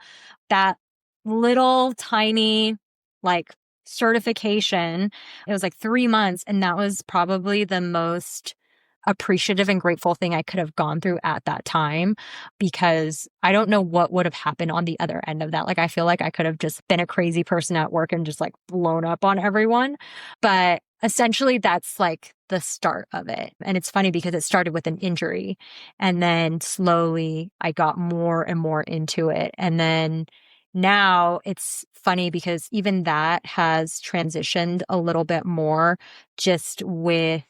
That little tiny like certification, it was like 3 months. And that was probably the most appreciative and grateful thing I could have gone through at that time, because I don't know what would have happened on the other end of that. Like, I feel like I could have just been a crazy person at work and just like blown up on everyone. But essentially, that's like the start of it. And it's funny because it started with an injury. And then slowly I got more and more into it. And then now it's funny because even that has transitioned a little bit more just with,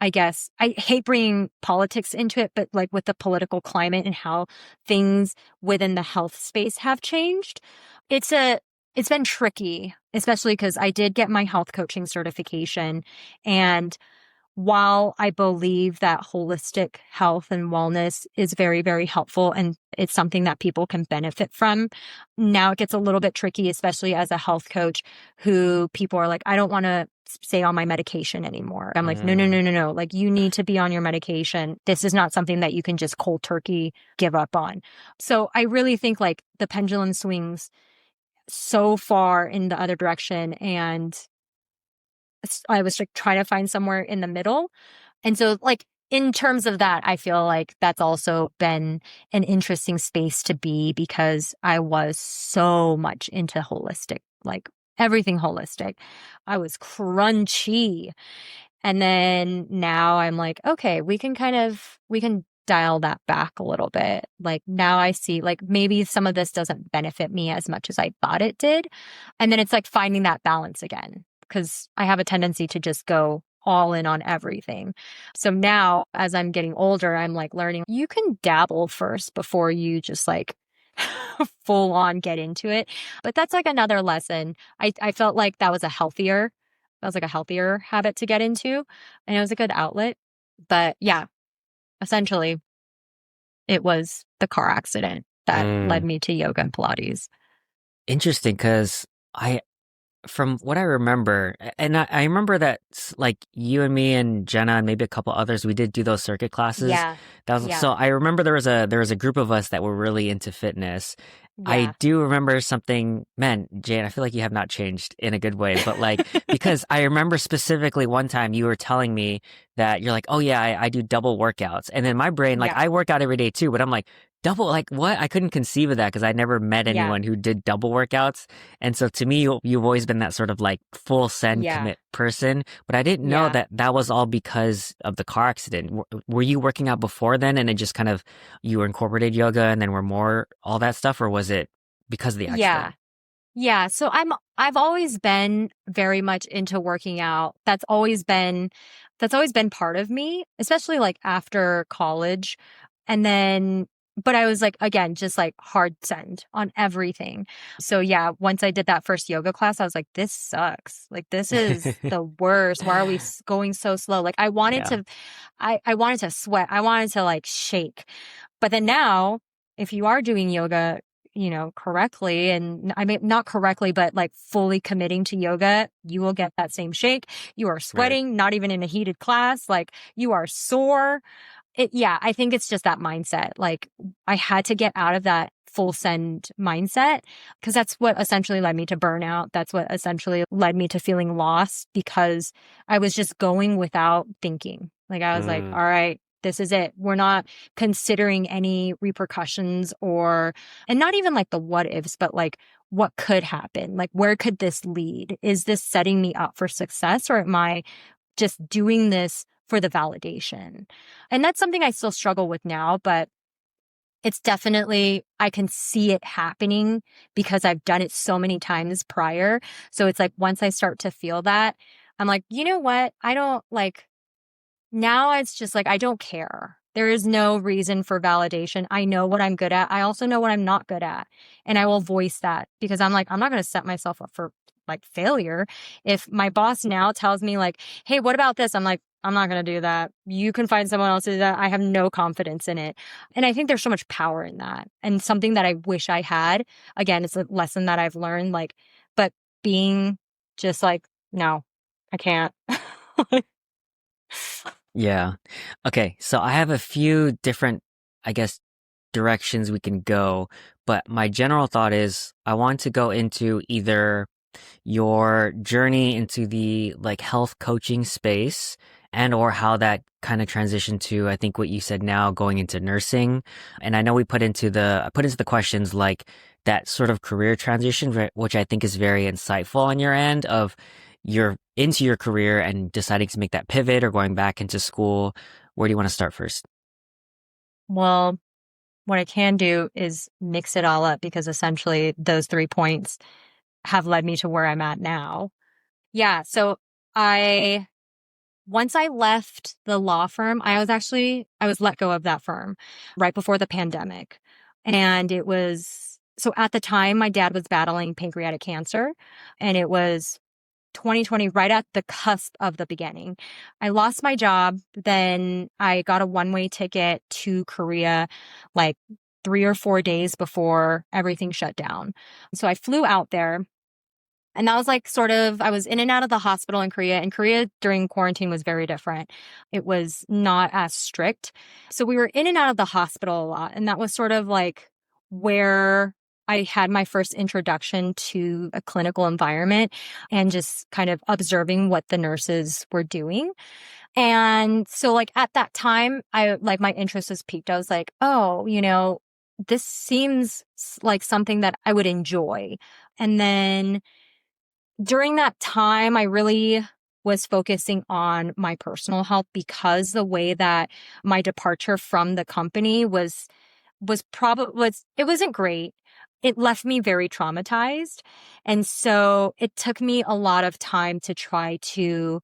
I guess, I hate bringing politics into it, but like with the political climate and how things within the health space have changed, it's been tricky, especially because I did get my health coaching certification. And while I believe that holistic health and wellness is very, very helpful and it's something that people can benefit from, now it gets a little bit tricky, especially as a health coach who people are like, I don't want to stay on my medication anymore. I'm like, no, no, no, no, no. Like, you need to be on your medication. This is not something that you can just cold turkey give up on. So I really think like the pendulum swings so far in the other direction. And I was like trying to find somewhere in the middle. And so like in terms of that, I feel like that's also been an interesting space to be, because I was so much into holistic, like everything holistic. I was crunchy. And then now I'm like, okay, we can dial that back a little bit. Like now I see like maybe some of this doesn't benefit me as much as I thought it did. And then it's like finding that balance again, because I have a tendency to just go all in on everything. So now as I'm getting older, I'm like learning you can dabble first before you just like full on get into it. But that's like another lesson. I felt like that was a healthier habit to get into, and it was a good outlet. But yeah, essentially it was the car accident that led me to yoga and Pilates. Interesting, because from what I remember, and I remember that like you and me and Jenna and maybe a couple others, we did do those circuit classes. Yeah. So I remember there was a group of us that were really into fitness. I Yeah. do remember something, man, Jane, I feel like you have not changed in a good way, but like, because I remember specifically one time you were telling me that you're like, oh yeah, I do double workouts. And then my brain, like Yeah. I work out every day too, but I'm like, double, like what? I couldn't conceive of that because I never met Yeah. anyone who did double workouts. And so to me, you've always been that sort of like full send Yeah. commit person, but I didn't know Yeah. that was all because of the car accident. Were you working out before then and it just kind of, you incorporated yoga and then were more all that stuff, or was it because of the Yeah. accident? Yeah. So I've always been very much into working out. That's always been part of me, especially like after college. And then, but I was like, again, just like hard send on everything. So yeah, once I did that first yoga class, I was like, this sucks. Like, this is the worst. Why are we going so slow? Like, I wanted Yeah. I wanted to sweat. I wanted to like shake. But then now, if you are doing yoga, correctly, and I mean, not correctly, but like fully committing to yoga, you will get that same shake. You are Right. sweating, not even in a heated class. Like, you are sore. I think it's just that mindset. Like, I had to get out of that full send mindset, because that's what essentially led me to burnout. That's what essentially led me to feeling lost, because I was just going without thinking. Like, I was like, all right, this is it. We're not considering any repercussions and not even like the what ifs, but like, what could happen? Like, where could this lead? Is this setting me up for success, or am I just doing this for the validation? And that's something I still struggle with now, but it's definitely, I can see it happening because I've done it so many times prior. So it's like, once I start to feel that, I'm like, you know what? I don't like, now it's just like, I don't care. There is no reason for validation. I know what I'm good at. I also know what I'm not good at. And I will voice that because I'm like, I'm not going to set myself up for like failure. If my boss now tells me like, hey, what about this? I'm like, I'm not going to do that. You can find someone else to do that. I have no confidence in it. And I think there's so much power in that, and something that I wish I had. Again, it's a lesson that I've learned, like, but being just like, no, I can't. Yeah. Okay. So I have a few different, I guess, directions we can go, but my general thought is I want to go into either your journey into the like health coaching space and or how that kind of transitioned to, I think what you said now, going into nursing. And I know we I put into the questions like that sort of career transition, which I think is very insightful on your end of you're into your career and deciding to make that pivot or going back into school. Where do you want to start first? Well, what I can do is mix it all up because essentially those 3 points have led me to where I'm at now. Yeah. So I, once I left the law firm, I was let go of that firm right before the pandemic. And it was, so at the time, my dad was battling pancreatic cancer, and it was 2020, right at the cusp of the beginning. I lost my job. Then I got a one-way ticket to Korea, like 3 or 4 days before everything shut down. So I flew out there. And that was like sort of, I was in and out of the hospital in Korea, and Korea during quarantine was very different. It was not as strict. So we were in and out of the hospital a lot. And that was sort of like where I had my first introduction to a clinical environment and just kind of observing what the nurses were doing. And so like at that time, I like my interest was piqued. I was like, oh, this seems like something that I would enjoy. And then during that time, I really was focusing on my personal health because the way that my departure from the company it wasn't great. It left me very traumatized. And so it took me a lot of time to try to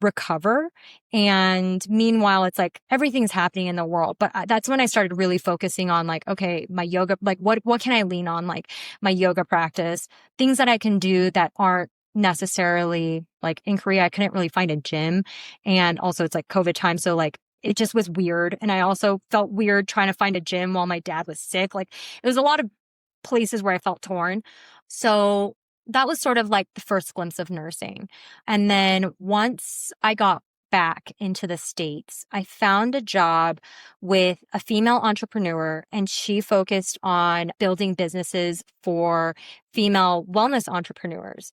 recover. And meanwhile, it's like everything's happening in the world. But that's when I started really focusing on like, okay, my yoga, like what can I lean on? Like my yoga practice, things that I can do that aren't necessarily like in Korea, I couldn't really find a gym. And also it's like COVID time. So like it just was weird. And I also felt weird trying to find a gym while my dad was sick. Like it was a lot of places where I felt torn. So that was sort of like the first glimpse of nursing. And then once I got back into the States, I found a job with a female entrepreneur, and she focused on building businesses for female wellness entrepreneurs.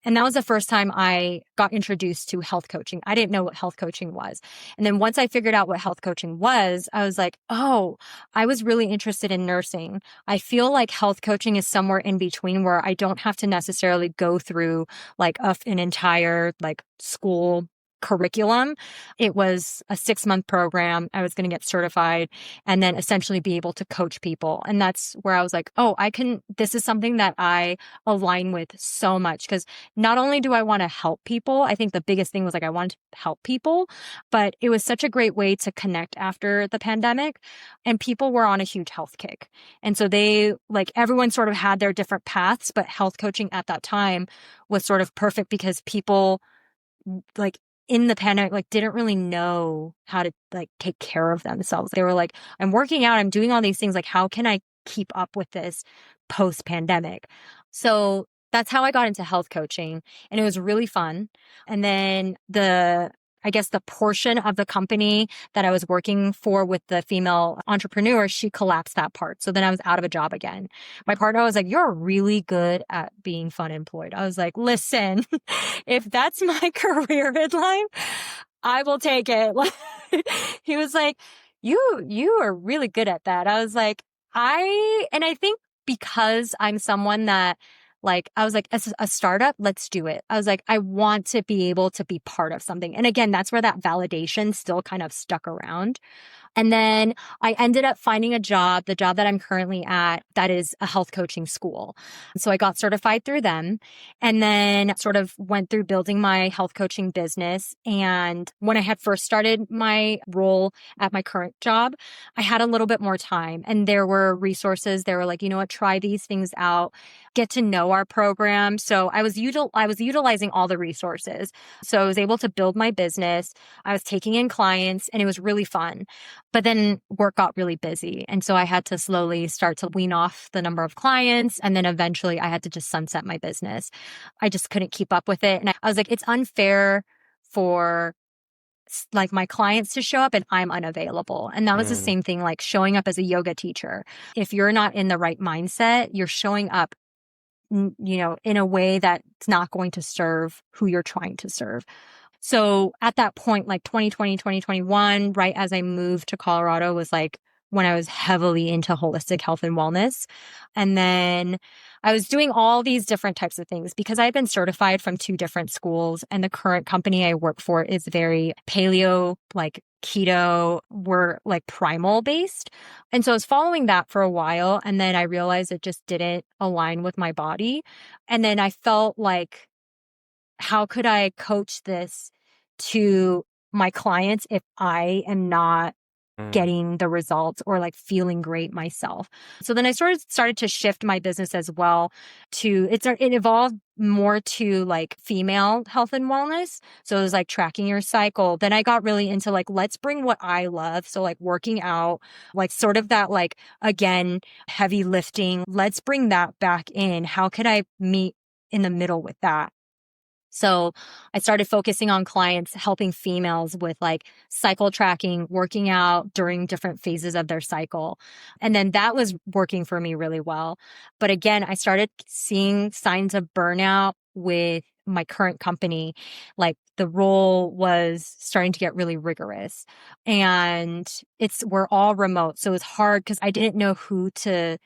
And that was the first time I got introduced to health coaching. I didn't know what health coaching was. And then once I figured out what health coaching was, I was like, oh, I was really interested in nursing. I feel like health coaching is somewhere in between where I don't have to necessarily go through like an entire like school curriculum. It was a 6-month program. I was going to get certified and then essentially be able to coach people. And that's where I was like, oh, this is something that I align with so much, because not only do I want to help people, I think the biggest thing was like, I wanted to help people, but it was such a great way to connect after the pandemic, and people were on a huge health kick. And so everyone sort of had their different paths, but health coaching at that time was sort of perfect because people like in the pandemic, like didn't really know how to like take care of themselves. They were like, I'm working out, I'm doing all these things. Like, how can I keep up with this post pandemic? So that's how I got into health coaching, and it was really fun. And then I guess the portion of the company that I was working for with the female entrepreneur, she collapsed that part. So then I was out of a job again. My partner was like, you're really good at being fun employed. I was like, listen, if that's my career in life, I will take it. He was like, you are really good at that. I was like, I think because I'm someone that like, I was like, as a startup, let's do it. I was like, I want to be able to be part of something. And again, that's where that validation still kind of stuck around. And then I ended up finding a job, the job that I'm currently at, that is a health coaching school. So I got certified through them and then sort of went through building my health coaching business. And when I had first started my role at my current job, I had a little bit more time and there were resources. They were like, you know what, try these things out, get to know our program. So I was utilizing all the resources. So I was able to build my business. I was taking in clients and it was really fun. But then work got really busy. And so I had to slowly start to wean off the number of clients. And then eventually I had to just sunset my business. I just couldn't keep up with it. And I was like, it's unfair for like my clients to show up and I'm unavailable. And that was the same thing, like showing up as a yoga teacher. If you're not in the right mindset, you're showing up, you know, in a way that's not going to serve who you're trying to serve. So at that point, like 2020, 2021, right as I moved to Colorado was like when I was heavily into holistic health and wellness. And then I was doing all these different types of things because I had been certified from 2 different schools. And the current company I work for is very paleo, like keto, we're like primal based. And so I was following that for a while. And then I realized it just didn't align with my body. And then I felt like, how could I coach this to my clients if I am not getting the results or like feeling great myself? So then I started to shift my business as well to it evolved more to like female health and wellness. So it was like tracking your cycle. Then I got really into like, let's bring what I love. So like working out, like sort of that, like, again, heavy lifting. Let's bring that back in. How could I meet in the middle with that? So I started focusing on clients, helping females with like cycle tracking, working out during different phases of their cycle. And then that was working for me really well. But again, I started seeing signs of burnout with my current company. Like the role was starting to get really rigorous and we're all remote. So it's hard because I didn't know who to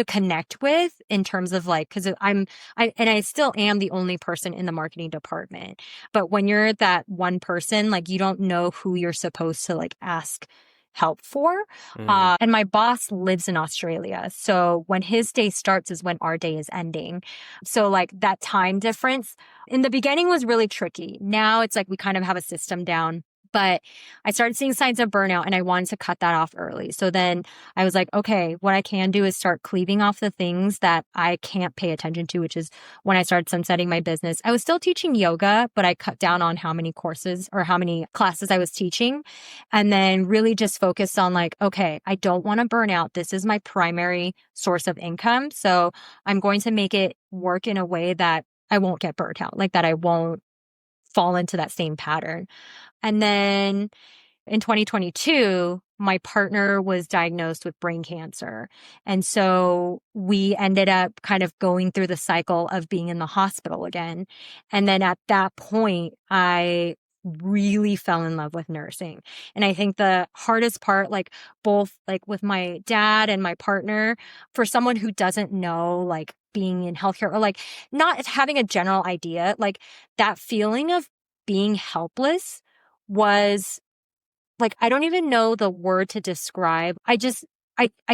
connect with in terms of like, because I still am the only person in the marketing department. But when you're that one person, like you don't know who you're supposed to like ask help for. And my boss lives in Australia. So when his day starts is when our day is ending. So like that time difference in the beginning was really tricky. Now it's like we kind of have a system down. But I started seeing signs of burnout and I wanted to cut that off early. So then I was like, okay, what I can do is start cleaving off the things that I can't pay attention to, which is when I started sunsetting my business. I was still teaching yoga, but I cut down on how many courses or how many classes I was teaching. And then really just focused on like, okay, I don't want to burn out. This is my primary source of income. So I'm going to make it work in a way that I won't get burnt out, like that I won't fall into that same pattern. And then in 2022, my partner was diagnosed with brain cancer. And so we ended up kind of going through the cycle of being in the hospital again. And then at that point, I really fell in love with nursing. And I think the hardest part, like both like with my dad and my partner, for someone who doesn't know, like being in healthcare or like not having a general idea, like that feeling of being helpless was like, I don't even know the word to describe. I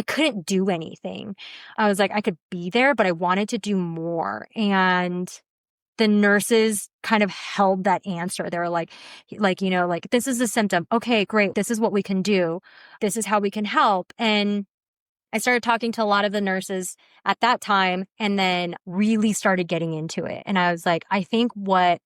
couldn't do anything. I was like, I could be there, but I wanted to do more. And the nurses kind of held that answer. They were like, you know, like, this is a symptom. Okay, great. This is what we can do. This is how we can help. And I started talking to a lot of the nurses at that time and then really started getting into it. And I was like, I think what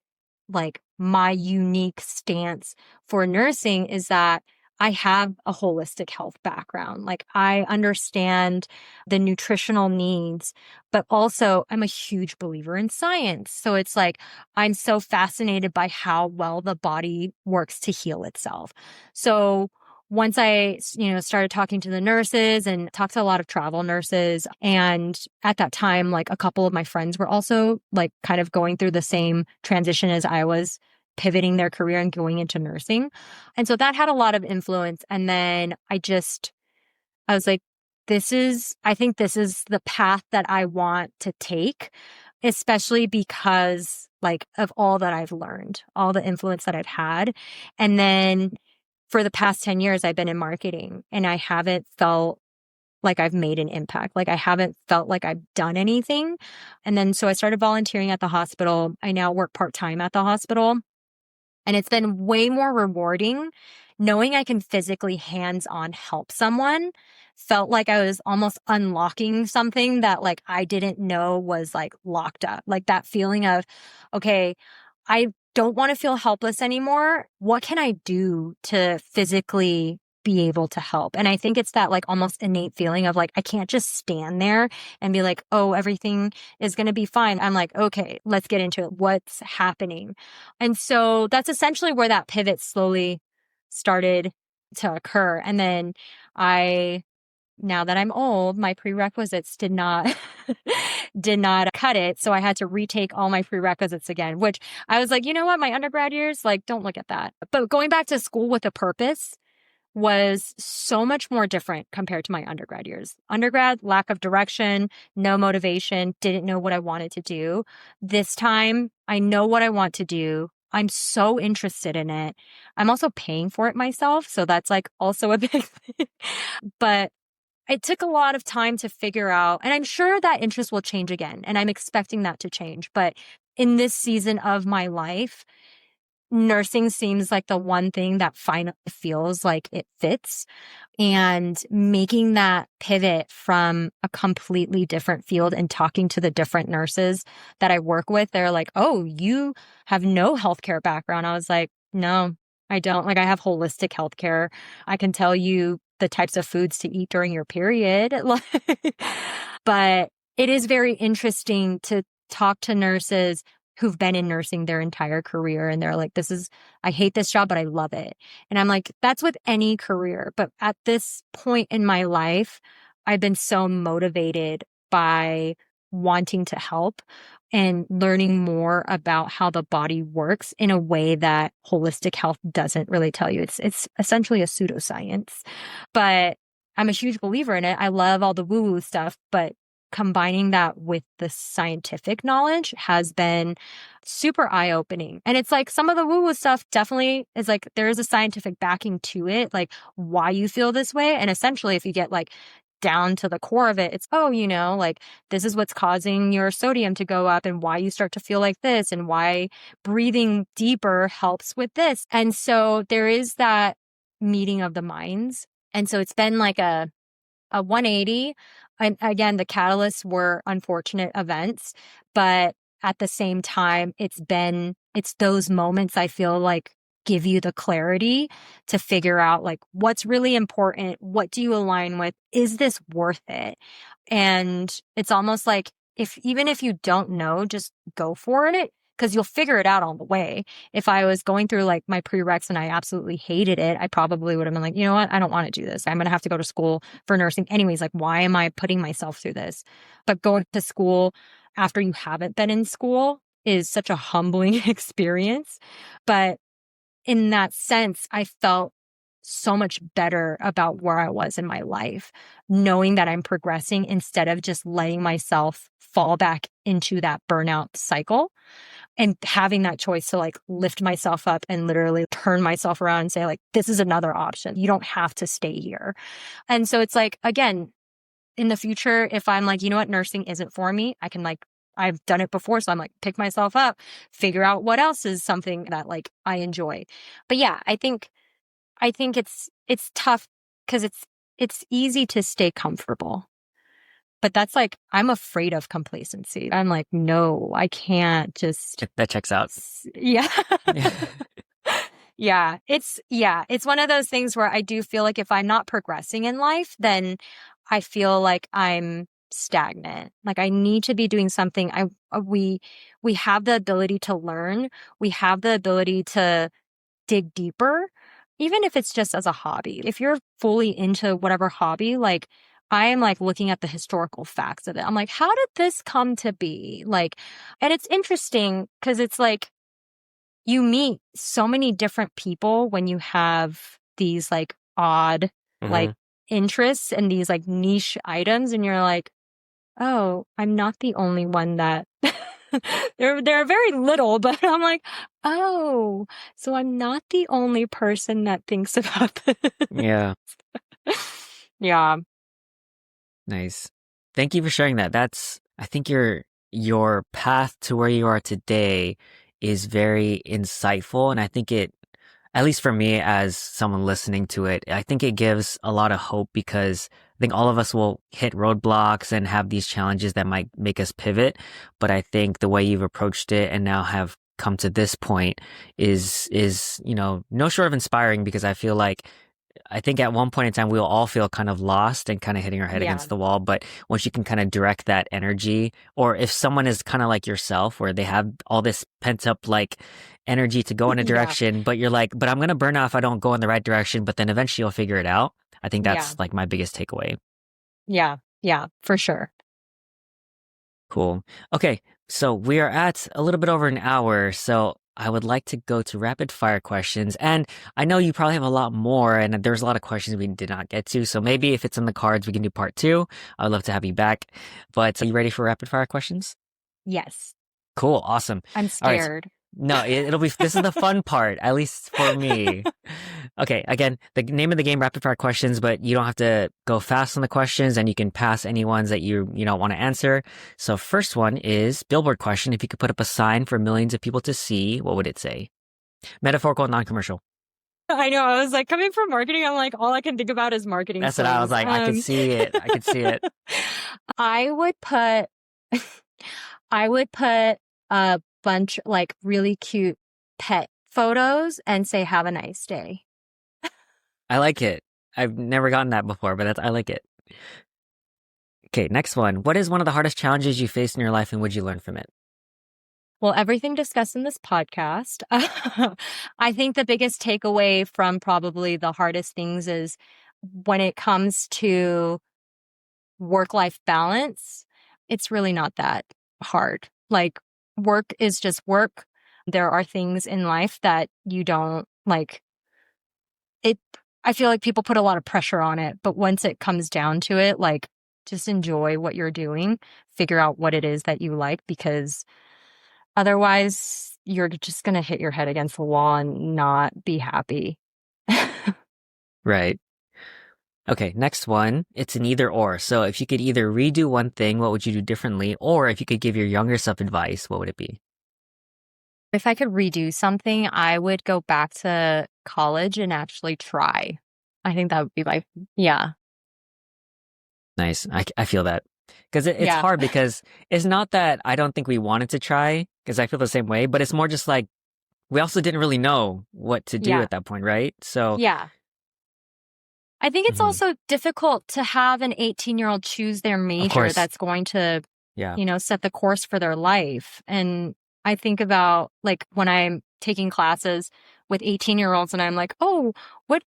like my unique stance for nursing is that I have a holistic health background. Like I understand the nutritional needs, but also I'm a huge believer in science. So it's like, I'm so fascinated by how well the body works to heal itself. So once I, you know, started talking to the nurses and talked to a lot of travel nurses. And at that time, like a couple of my friends were also like kind of going through the same transition as I was, pivoting their career and going into nursing. And so that had a lot of influence. And then I was like, I think this is the path that I want to take, especially because like of all that I've learned, all the influence that I've had. And then for the past 10 years, I've been in marketing and I haven't felt like I've made an impact. Like I haven't felt like I've done anything. And then so I started volunteering at the hospital. I now work part-time at the hospital. And it's been way more rewarding knowing I can physically hands-on help someone. Felt like I was almost unlocking something that like I didn't know was like locked up. Like that feeling of, okay, I don't want to feel helpless anymore. What can I do to physically be able to help? And I think it's that like almost innate feeling of like, I can't just stand there and be like, oh, everything is going to be fine. I'm like, okay, let's get into it. What's happening? And so that's essentially where that pivot slowly started to occur. And then now that I'm old, my prerequisites did not did not cut it. So I had to retake all my prerequisites again, which I was like, you know what, my undergrad years, like, don't look at that. But going back to school with a purpose was so much more different compared to my undergrad years. Undergrad, lack of direction, no motivation, didn't know what I wanted to do. This time, I know what I want to do. I'm so interested in it. I'm also paying for it myself. So that's like also a big thing. But it took a lot of time to figure out, and I'm sure that interest will change again. And I'm expecting that to change. But in this season of my life, nursing seems like the one thing that finally feels like it fits. And making that pivot from a completely different field and talking to the different nurses that I work with, they're like, oh, you have no healthcare background. I was like, no, I don't. Like, I have holistic healthcare. I can tell you the types of foods to eat during your period. But it is very interesting to talk to nurses who've been in nursing their entire career. And they're like, I hate this job, but I love it. And I'm like, that's with any career. But at this point in my life, I've been so motivated by wanting to help and learning more about how the body works in a way that holistic health doesn't really tell you. It's essentially a pseudoscience, but I'm a huge believer in it. I love all the woo-woo stuff, but combining that with the scientific knowledge has been super eye-opening. And it's like some of the woo-woo stuff definitely is like there is a scientific backing to it, like why you feel this way. And essentially, if you get like down to the core of it, it's, oh, like this is what's causing your sodium to go up and why you start to feel like this and why breathing deeper helps with this. And so there is that meeting of the minds. And so it's been like a 180. And again, the catalysts were unfortunate events, but at the same time, it's those moments I feel like give you the clarity to figure out like what's really important. What do you align with? Is this worth it? And it's almost like even if you don't know, just go for it, because you'll figure it out on the way. If I was going through like my prereqs and I absolutely hated it, I probably would have been like, you know what? I don't want to do this. I'm going to have to go to school for nursing anyways. Like, why am I putting myself through this? But going to school after you haven't been in school is such a humbling experience. But in that sense, I felt so much better about where I was in my life, knowing that I'm progressing instead of just letting myself fall back into that burnout cycle and having that choice to like lift myself up and literally turn myself around and say like, this is another option. You don't have to stay here. And so it's like, again, in the future, if I'm like, you know what, nursing isn't for me, I can like, I've done it before. So I'm like, pick myself up, figure out what else is something that like I enjoy. But yeah, I think it's tough because it's easy to stay comfortable. But that's like, I'm afraid of complacency. I'm like, no, I can't just. That checks out. Yeah. It's one of those things where I do feel like if I'm not progressing in life, then I feel like I'm stagnant. Like I need to be doing something. We have the ability to learn. We have the ability to dig deeper, even if it's just as a hobby. If you're fully into whatever hobby, like I am like looking at the historical facts of it. I'm like, how did this come to be? Like, and it's interesting because it's like you meet so many different people when you have these like odd, like interests and these like niche items, and you're like, oh, I'm not the only one that they're very little, but I'm like, oh, so I'm not the only person that thinks about this. Yeah. Yeah. Nice. Thank you for sharing that. I think your path to where you are today is very insightful, and I think at least for me as someone listening to it, I think it gives a lot of hope because I think all of us will hit roadblocks and have these challenges that might make us pivot. But I think the way you've approached it and now have come to this point is, no short of inspiring because I think at one point in time we'll all feel kind of lost and kind of hitting our head Yeah. against the wall. But once you can kind of direct that energy, or if someone is kind of like yourself, where they have all this pent up like energy to go in a Yeah. direction, but you're like, but I'm gonna burn out if I don't go in the right direction. But then eventually you'll figure it out. I think Yeah. that's like my biggest takeaway. Yeah. Yeah, for sure. Cool. Okay, so we are at a little bit over an hour, so I would like to go to rapid fire questions. And I know you probably have a lot more, and there's a lot of questions we did not get to. So maybe if it's in the cards, we can do part two. I would love to have you back. But are you ready for rapid fire questions? Yes. Cool, awesome. I'm All right. scared. No, it'll be, this is the fun part, at least for me. Okay, again, the name of the game, rapid fire questions, but you don't have to go fast on the questions and you can pass any ones that you don't want to answer. So first one is billboard question. If you could put up a sign for millions of people to see, what would it say? Metaphorical, non-commercial. I know. I was like, coming from marketing, I'm like, all I can think about is marketing That's what I was signs. like. I could see it. I could see it. I would put I would put a bunch like really cute pet photos and say, have a nice day. I like it. I've never gotten that before, but I like it. Okay, next one. What is one of the hardest challenges you faced in your life and would you learn from it? Well, everything discussed in this podcast. I think the biggest takeaway from probably the hardest things is when it comes to work-life balance, it's really not that hard. Like, work is just work. There are things in life that you don't like. I feel like people put a lot of pressure on it, but once it comes down to it, like, just enjoy what you're doing, figure out what it is that you like, because otherwise you're just going to hit your head against the wall and not be happy. Right. Okay, next one. It's an either or. So if you could either redo one thing, what would you do differently? Or if you could give your younger self advice, what would it be? If I could redo something, I would go back to college and actually try. I think that would be yeah. Nice. I feel that. Because it's Yeah. hard because it's not that I don't think we wanted to try, because I feel the same way, but it's more just like we also didn't really know what to do Yeah. at that point, right? So, Yeah. I think it's mhm, also difficult to have an 18-year-old choose their major course. that's going to, Yeah. set the course for their life. And I think about like when I'm taking classes with 18-year-olds and I'm like, oh, what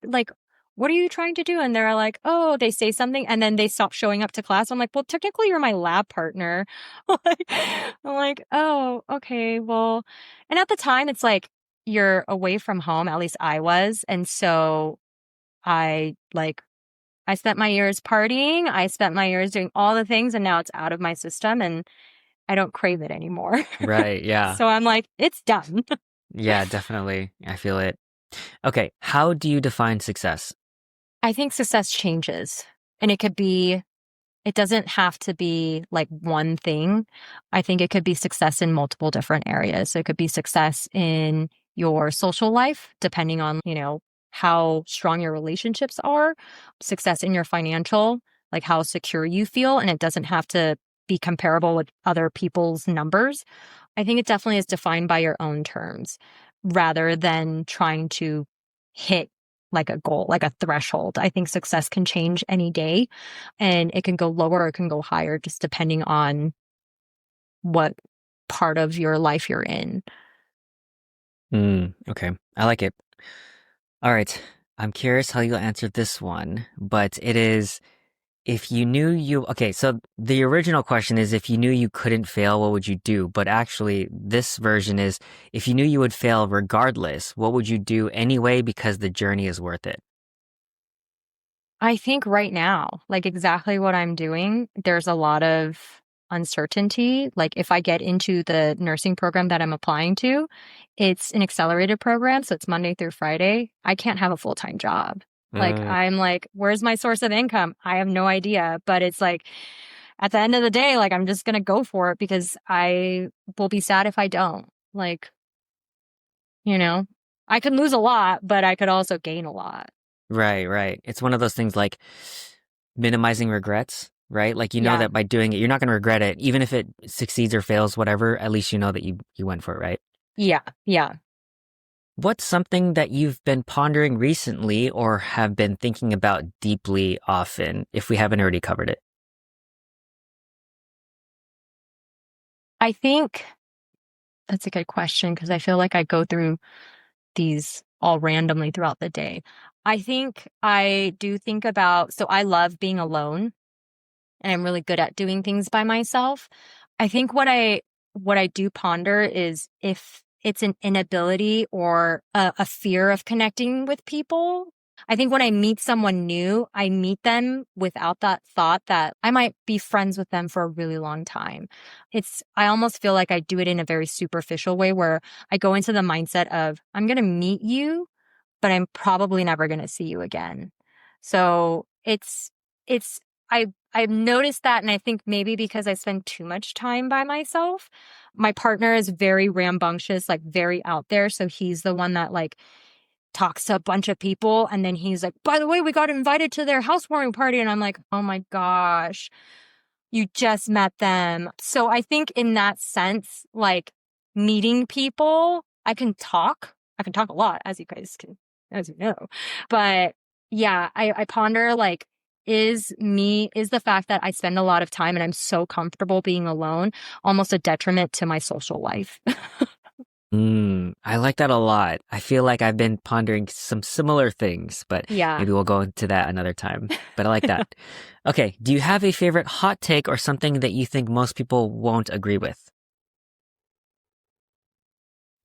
are you trying to do? And they're like, oh, they say something and then they stop showing up to class. I'm like, well, technically you're my lab partner. I'm like, oh, okay, well, and at the time it's like you're away from home, at least I was. And so I spent my years partying. I spent my years doing all the things and now it's out of my system and I don't crave it anymore. Right. Yeah. So I'm like, it's done. Yeah, definitely. I feel it. Okay. How do you define success? I think success changes and it doesn't have to be like one thing. I think it could be success in multiple different areas. So it could be success in your social life, depending on, how strong your relationships are, success in your financial, like how secure you feel. And it doesn't have to be comparable with other people's numbers. I think it definitely is defined by your own terms rather than trying to hit like a goal, like a threshold. I think success can change any day and it can go lower or it can go higher just depending on what part of your life you're in. Okay. I like it. All right. I'm curious how you'll answer this one, but it is if you knew okay, so the original question is if you knew you couldn't fail, what would you do? But actually, this version is if you knew you would fail regardless, what would you do anyway because the journey is worth it? I think right now, like exactly what I'm doing, there's a lot of uncertainty. Like if I get into the nursing program that I'm applying to, it's an accelerated program, so it's Monday through Friday. I can't have a full-time job. Like Mm, I'm like, where's my source of income? I have no idea, but it's like at the end of the day, like I'm just gonna go for it because I will be sad if I don't. Like, you know, I could lose a lot, but I could also gain a lot. right, right. It's one of those things like minimizing regrets, right? Like you know Yeah. that by doing it, you're not going to regret it, even if it succeeds or fails, whatever. At least you know that you went for it, right? Yeah. Yeah. What's something that you've been pondering recently or have been thinking about deeply often, if we haven't already covered it? I think that's a good question because I feel like I go through these all randomly throughout the day. I think I do think about, so I love being alone and I'm really good at doing things by myself. I think what I do ponder is if it's an inability or a fear of connecting with people. I think when I meet someone new, I meet them without that thought that I might be friends with them for a really long time. I almost feel like I do it in a very superficial way where I go into the mindset of, I'm going to meet you, but I'm probably never going to see you again. So it's, I've noticed that. And I think maybe because I spend too much time by myself, my partner is very rambunctious, like very out there. So he's the one that like talks to a bunch of people. And then he's like, by the way, we got invited to their housewarming party. And I'm like, oh my gosh, you just met them. So I think in that sense, like meeting people, I can talk. I can talk a lot, as you guys can, as you know. But yeah, I ponder like, is the fact that I spend a lot of time and I'm so comfortable being alone almost a detriment to my social life? I like that a lot. I feel like I've been pondering some similar things, but Yeah. maybe we'll go into that another time. But I like that. Okay, do you have a favorite hot take or something that you think most people won't agree with?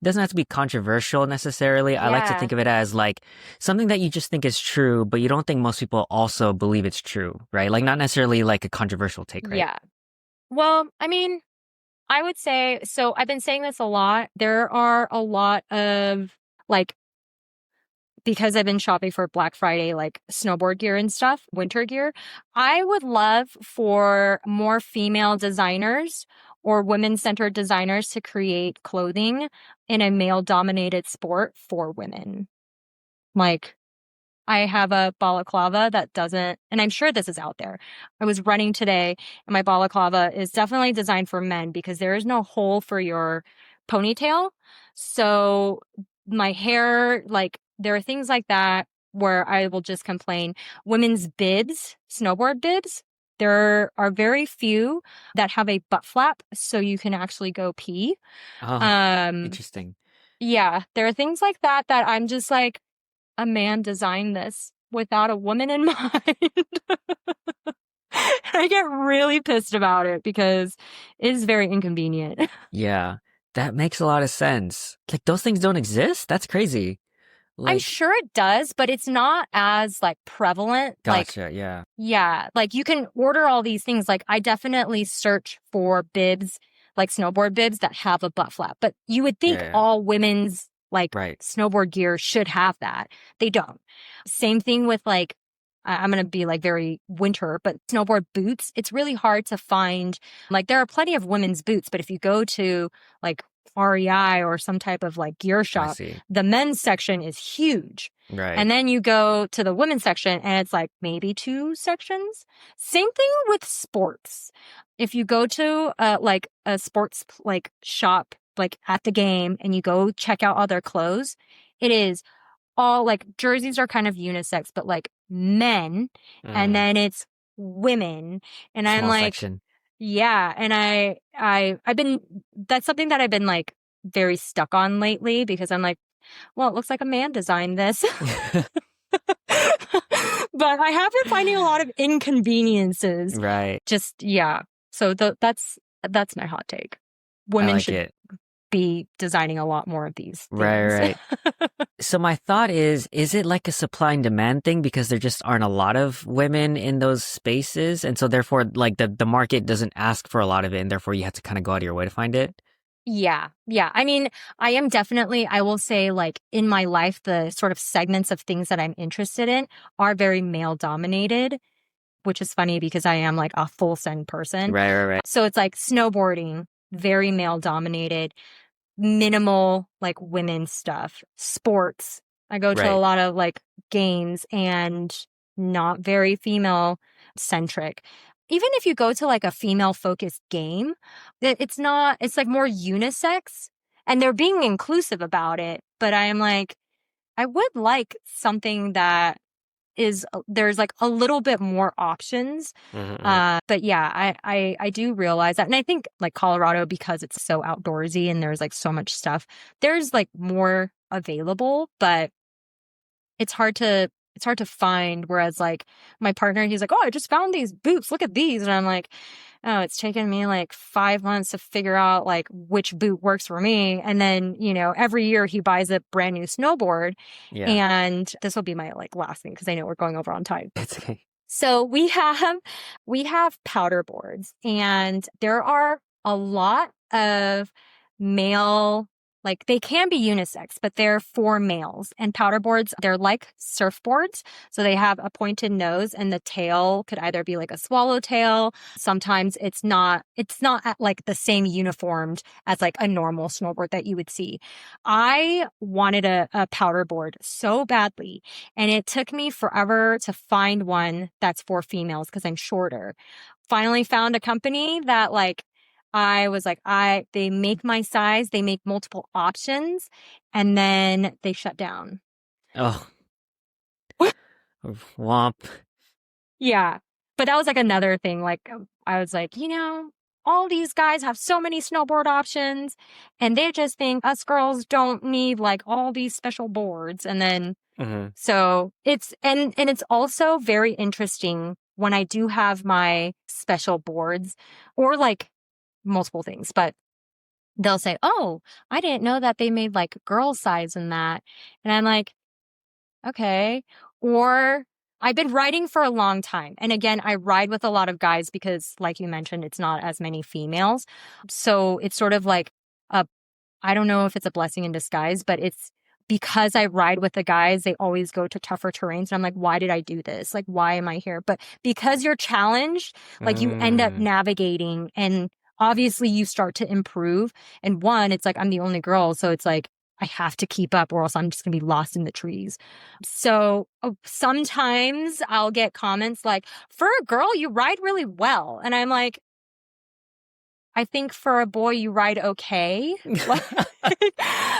Doesn't have to be controversial necessarily. I like to Yeah. think of it as like something that you just think is true, but you don't think most people also believe it's true, right? Like not necessarily like a controversial take, right? Yeah. Well, I mean, I would say, so I've been saying this a lot. There are a lot of like, because I've been shopping for Black Friday, like snowboard gear and stuff, winter gear. I would love for more female designers or women centered designers to create clothing in a male dominated sport for women. Like, I have a balaclava that doesn't, and I'm sure this is out there. I was running today and my balaclava is definitely designed for men because there is no hole for your ponytail. So my hair, like there are things like that where I will just complain. Women's bibs, snowboard bibs, there are very few that have a butt flap so you can actually go pee. Oh, Um, interesting. yeah, there are things like that that I'm just like, a man designed this without a woman in mind. I get really pissed about it because it is very inconvenient. Yeah, that makes a lot of sense. Like those things don't exist? That's crazy. I'm Like, sure it does, but it's not as like prevalent. Like, gotcha. Yeah. yeah, like you can order all these things. Like I definitely search for bibs, like snowboard bibs that have a butt flap, but you would Yeah. think Yeah. all women's like Right. snowboard gear should have that. They don't. Same thing with like, I'm going to be like very winter, but snowboard boots, it's really hard to find. Like there are plenty of women's boots, but if you go to like REI or some type of like gear I shop, see. the men's section is huge. Right. And then you go to the women's section and it's like maybe two sections. Same thing with sports. If you go to like a sports like shop like at the game and you go check out all their clothes, it is all like jerseys are kind of unisex, but like men and Mm, then it's women. And I'm small like, section. yeah, and I've been that's something that I've been like very stuck on lately because I'm like, well, it looks like a man designed this. But I have been finding a lot of inconveniences. Right. Just yeah. So that's my hot take. I Women like should it. be designing a lot more of these Right, things. right. So my thought is it like a supply and demand thing because there just aren't a lot of women in those spaces, and so therefore like the market doesn't ask for a lot of it, and therefore you have to kind of go out of your way to find it? Yeah. Yeah. I mean, I am definitely, I will say, like in my life, the sort of segments of things that I'm interested in are very male dominated, which is funny because I am like a full send person. Right, right, right. So it's like snowboarding, very male dominated, minimal like women's stuff, sports. I go to a Right. lot of like games and not very female centric. Even if you go to like a female focused game, it's not, it's like more unisex and they're being inclusive about it. But I am like, I would like something that is there's like a little bit more options. Mm-hmm. But yeah, I do realize that. And I think like Colorado, because it's so outdoorsy and there's like so much stuff, there's like more available, but it's hard to find. Whereas like my partner, he's like, oh, I just found these boots. Look at these. And I'm like, oh, it's taken me like 5 months to figure out like which boot works for me. And then, every year he buys a brand new snowboard. Yeah. And this will be my like last thing because I know we're going over on time. It's okay. So we have powder boards and there are a lot of male, like they can be unisex, but they're for males. And powder boards, they're like surfboards. So they have a pointed nose and the tail could either be like a swallowtail. Sometimes it's not at like the same uniformed as like a normal snowboard that you would see. I wanted a powder board so badly. And it took me forever to find one that's for females because I'm shorter. Finally found a company that like I was like, they make my size, they make multiple options, and then they shut down. Oh, womp. Yeah. But that was like another thing. Like I was like, all these guys have so many snowboard options and they just think us girls don't need like all these special boards. And then Mm-hmm. so and it's also very interesting when I do have my special boards or like multiple things, but they'll say, "Oh, I didn't know that they made like girl size in that." And I'm like, "Okay." Or I've been riding for a long time. And again, I ride with a lot of guys because like you mentioned, it's not as many females. So it's sort of like a I don't know if it's a blessing in disguise, but it's because I ride with the guys, they always go to tougher terrains. And I'm like, why did I do this? Like, why am I here? But because you're challenged, like you end up Mm. navigating and obviously you start to improve. And one, it's like I'm the only girl. So it's like I have to keep up or else I'm just going to be lost in the trees. So sometimes I'll get comments like, for a girl, you ride really well. And I'm like, I think for a boy, you ride okay.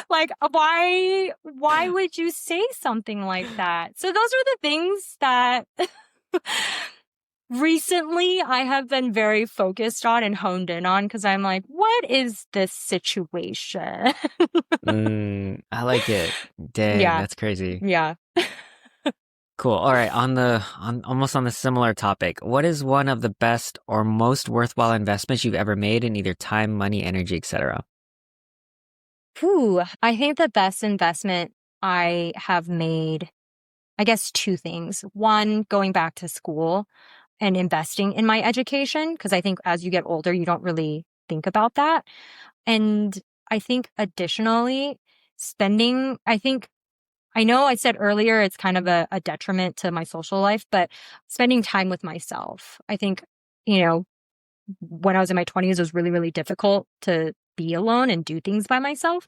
Like, why would you say something like that? So those are the things that recently I have been very focused on and honed in on because I'm like, what is this situation? I like it. Dang, Yeah. that's crazy. Yeah. Cool. All right, on almost on the similar topic, what is one of the best or most worthwhile investments you've ever made in either time, money, energy, etc.? Whew. I think the best investment I have made, I guess two things. One, going back to school and investing in my education, because I think as you get older, you don't really think about that. And I think additionally, I know I said earlier it's kind of a detriment to my social life, but spending time with myself. I think, when I was in my 20s, it was really, really difficult to be alone and do things by myself.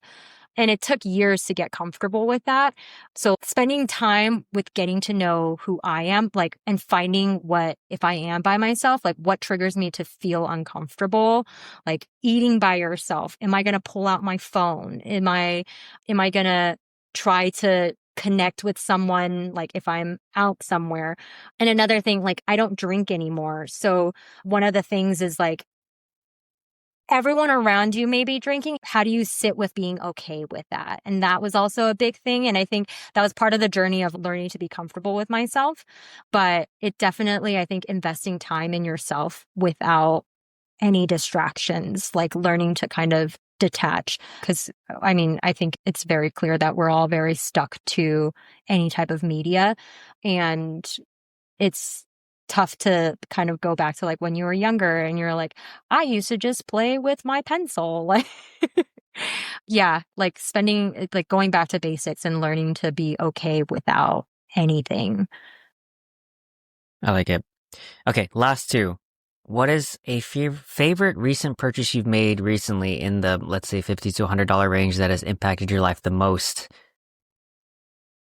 And it took years to get comfortable with that. So spending time with getting to know who I am, like, and finding if I am by myself, like what triggers me to feel uncomfortable, like eating by yourself. Am I going to pull out my phone? Am I going to try to connect with someone, like if I'm out somewhere? And another thing, like I don't drink anymore. So one of the things is like, everyone around you may be drinking. How do you sit with being okay with that? And that was also a big thing. And I think that was part of the journey of learning to be comfortable with myself. But it definitely, I think, investing time in yourself without any distractions, like learning to kind of detach. Because, I mean, I think it's very clear that we're all very stuck to any type of media. And it's tough to kind of go back to like when you were younger and you're like, I used to just play with my pencil. Like, yeah, like like going back to basics and learning to be okay without anything. I like it. Okay, last two. What is a favorite recent purchase you've made recently in the, let's say, $50 to $100 range that has impacted your life the most,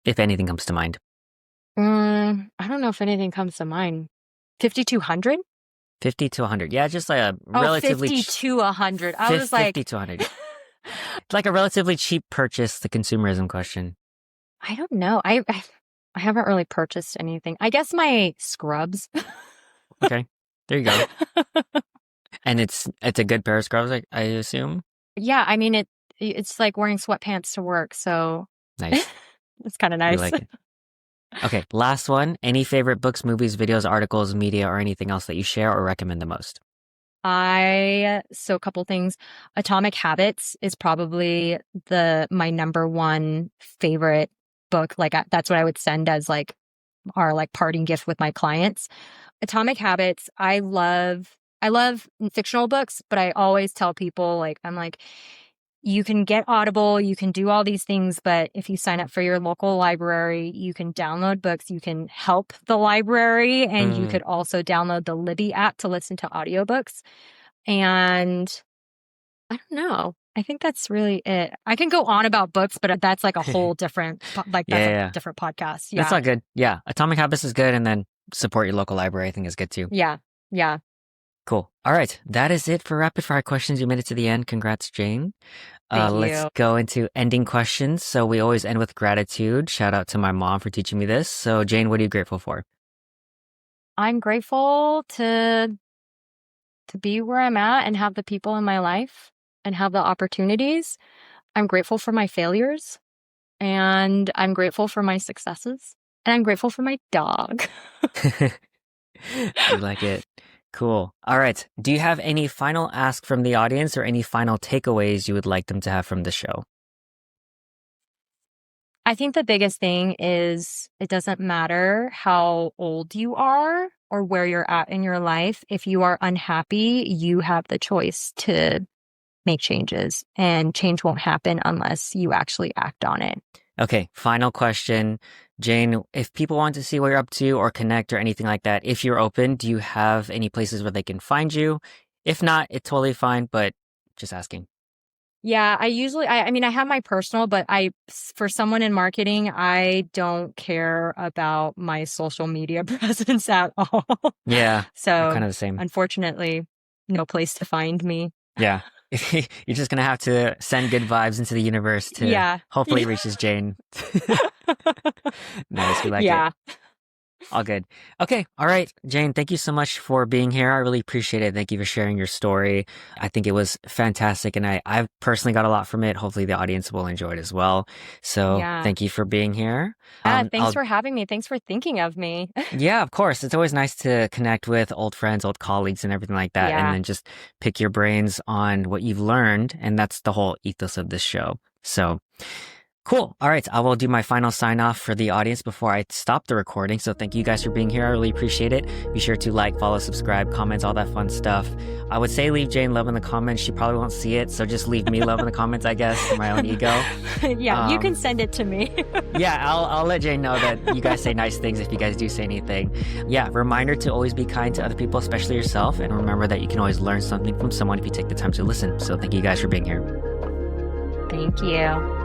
if anything comes to mind? I don't know if anything comes to mind. 5,200? 50 to 100. Yeah, just like a relatively 50 to 100. I was like 50 to 100. Like a relatively cheap purchase, the consumerism question. I don't know. I haven't really purchased anything. I guess my scrubs. Okay. There you go. And it's a good pair of scrubs, I assume. Yeah, I mean it's like wearing sweatpants to work, so Nice. it's kind of I nice. like it. Okay, last one. Any favorite books, movies, videos, articles, media, or anything else that you share or recommend the most? So a couple things. Atomic Habits is probably my number one favorite book. Like that's what I would send as like our like parting gift with my clients. Atomic Habits. I love fictional books, but I always tell people like, I'm like, you can get Audible, you can do all these things, but if you sign up for your local library, you can download books, you can help the library, and you could also download the Libby app to listen to audiobooks. And I don't know. I think that's really it. I can go on about books, but that's like a whole different, a different podcast. Yeah. That's not good. Yeah. Atomic Habits is good. And then support your local library, I think is good too. Yeah. Yeah. Cool. All right. That is it for rapid fire questions. You made it to the end. Congrats, Jane. Thank you. Let's go into ending questions. So we always end with gratitude. Shout out to my mom for teaching me this. So Jane, what are you grateful for? I'm grateful to be where I'm at and have the people in my life and have the opportunities. I'm grateful for my failures, and I'm grateful for my successes, and I'm grateful for my dog. You like it. Cool. All right. Do you have any final ask from the audience or any final takeaways you would like them to have from the show? I think the biggest thing is it doesn't matter how old you are or where you're at in your life. If you are unhappy, you have the choice to make changes, and change won't happen unless you actually act on it. Okay. Final question. Jane, if people want to see what you're up to or connect or anything like that, if you're open, do you have any places where they can find you? If not, it's totally fine, but just asking. Yeah, I mean, I have my personal, but for someone in marketing, I don't care about my social media presence at all. Yeah. So kind of the same. Unfortunately, no place to find me. Yeah. You're just going to have to send good vibes into the universe to hopefully it reaches Jane. Nice. We like it. All good. Okay. All right. Jane, thank you so much for being here. I really appreciate it. Thank you for sharing your story. I think it was fantastic, and I've personally got a lot from it. Hopefully the audience will enjoy it as well. So thank you for being here. Thanks for having me. Thanks for thinking of me. Yeah, of course. It's always nice to connect with old friends, old colleagues, and everything like that, and then just pick your brains on what you've learned. And that's the whole ethos of this show. So cool. All right. I will do my final sign off for the audience before I stop the recording. So thank you guys for being here. I really appreciate it. Be sure to like, follow, subscribe, comments, all that fun stuff. I would say leave Jane love in the comments. She probably won't see it. So just leave me love in the comments, I guess, for my own ego. You can send it to me. I'll let Jane know that you guys say nice things if you guys do say anything. Yeah. Reminder to always be kind to other people, especially yourself. And remember that you can always learn something from someone if you take the time to listen. So thank you guys for being here. Thank you.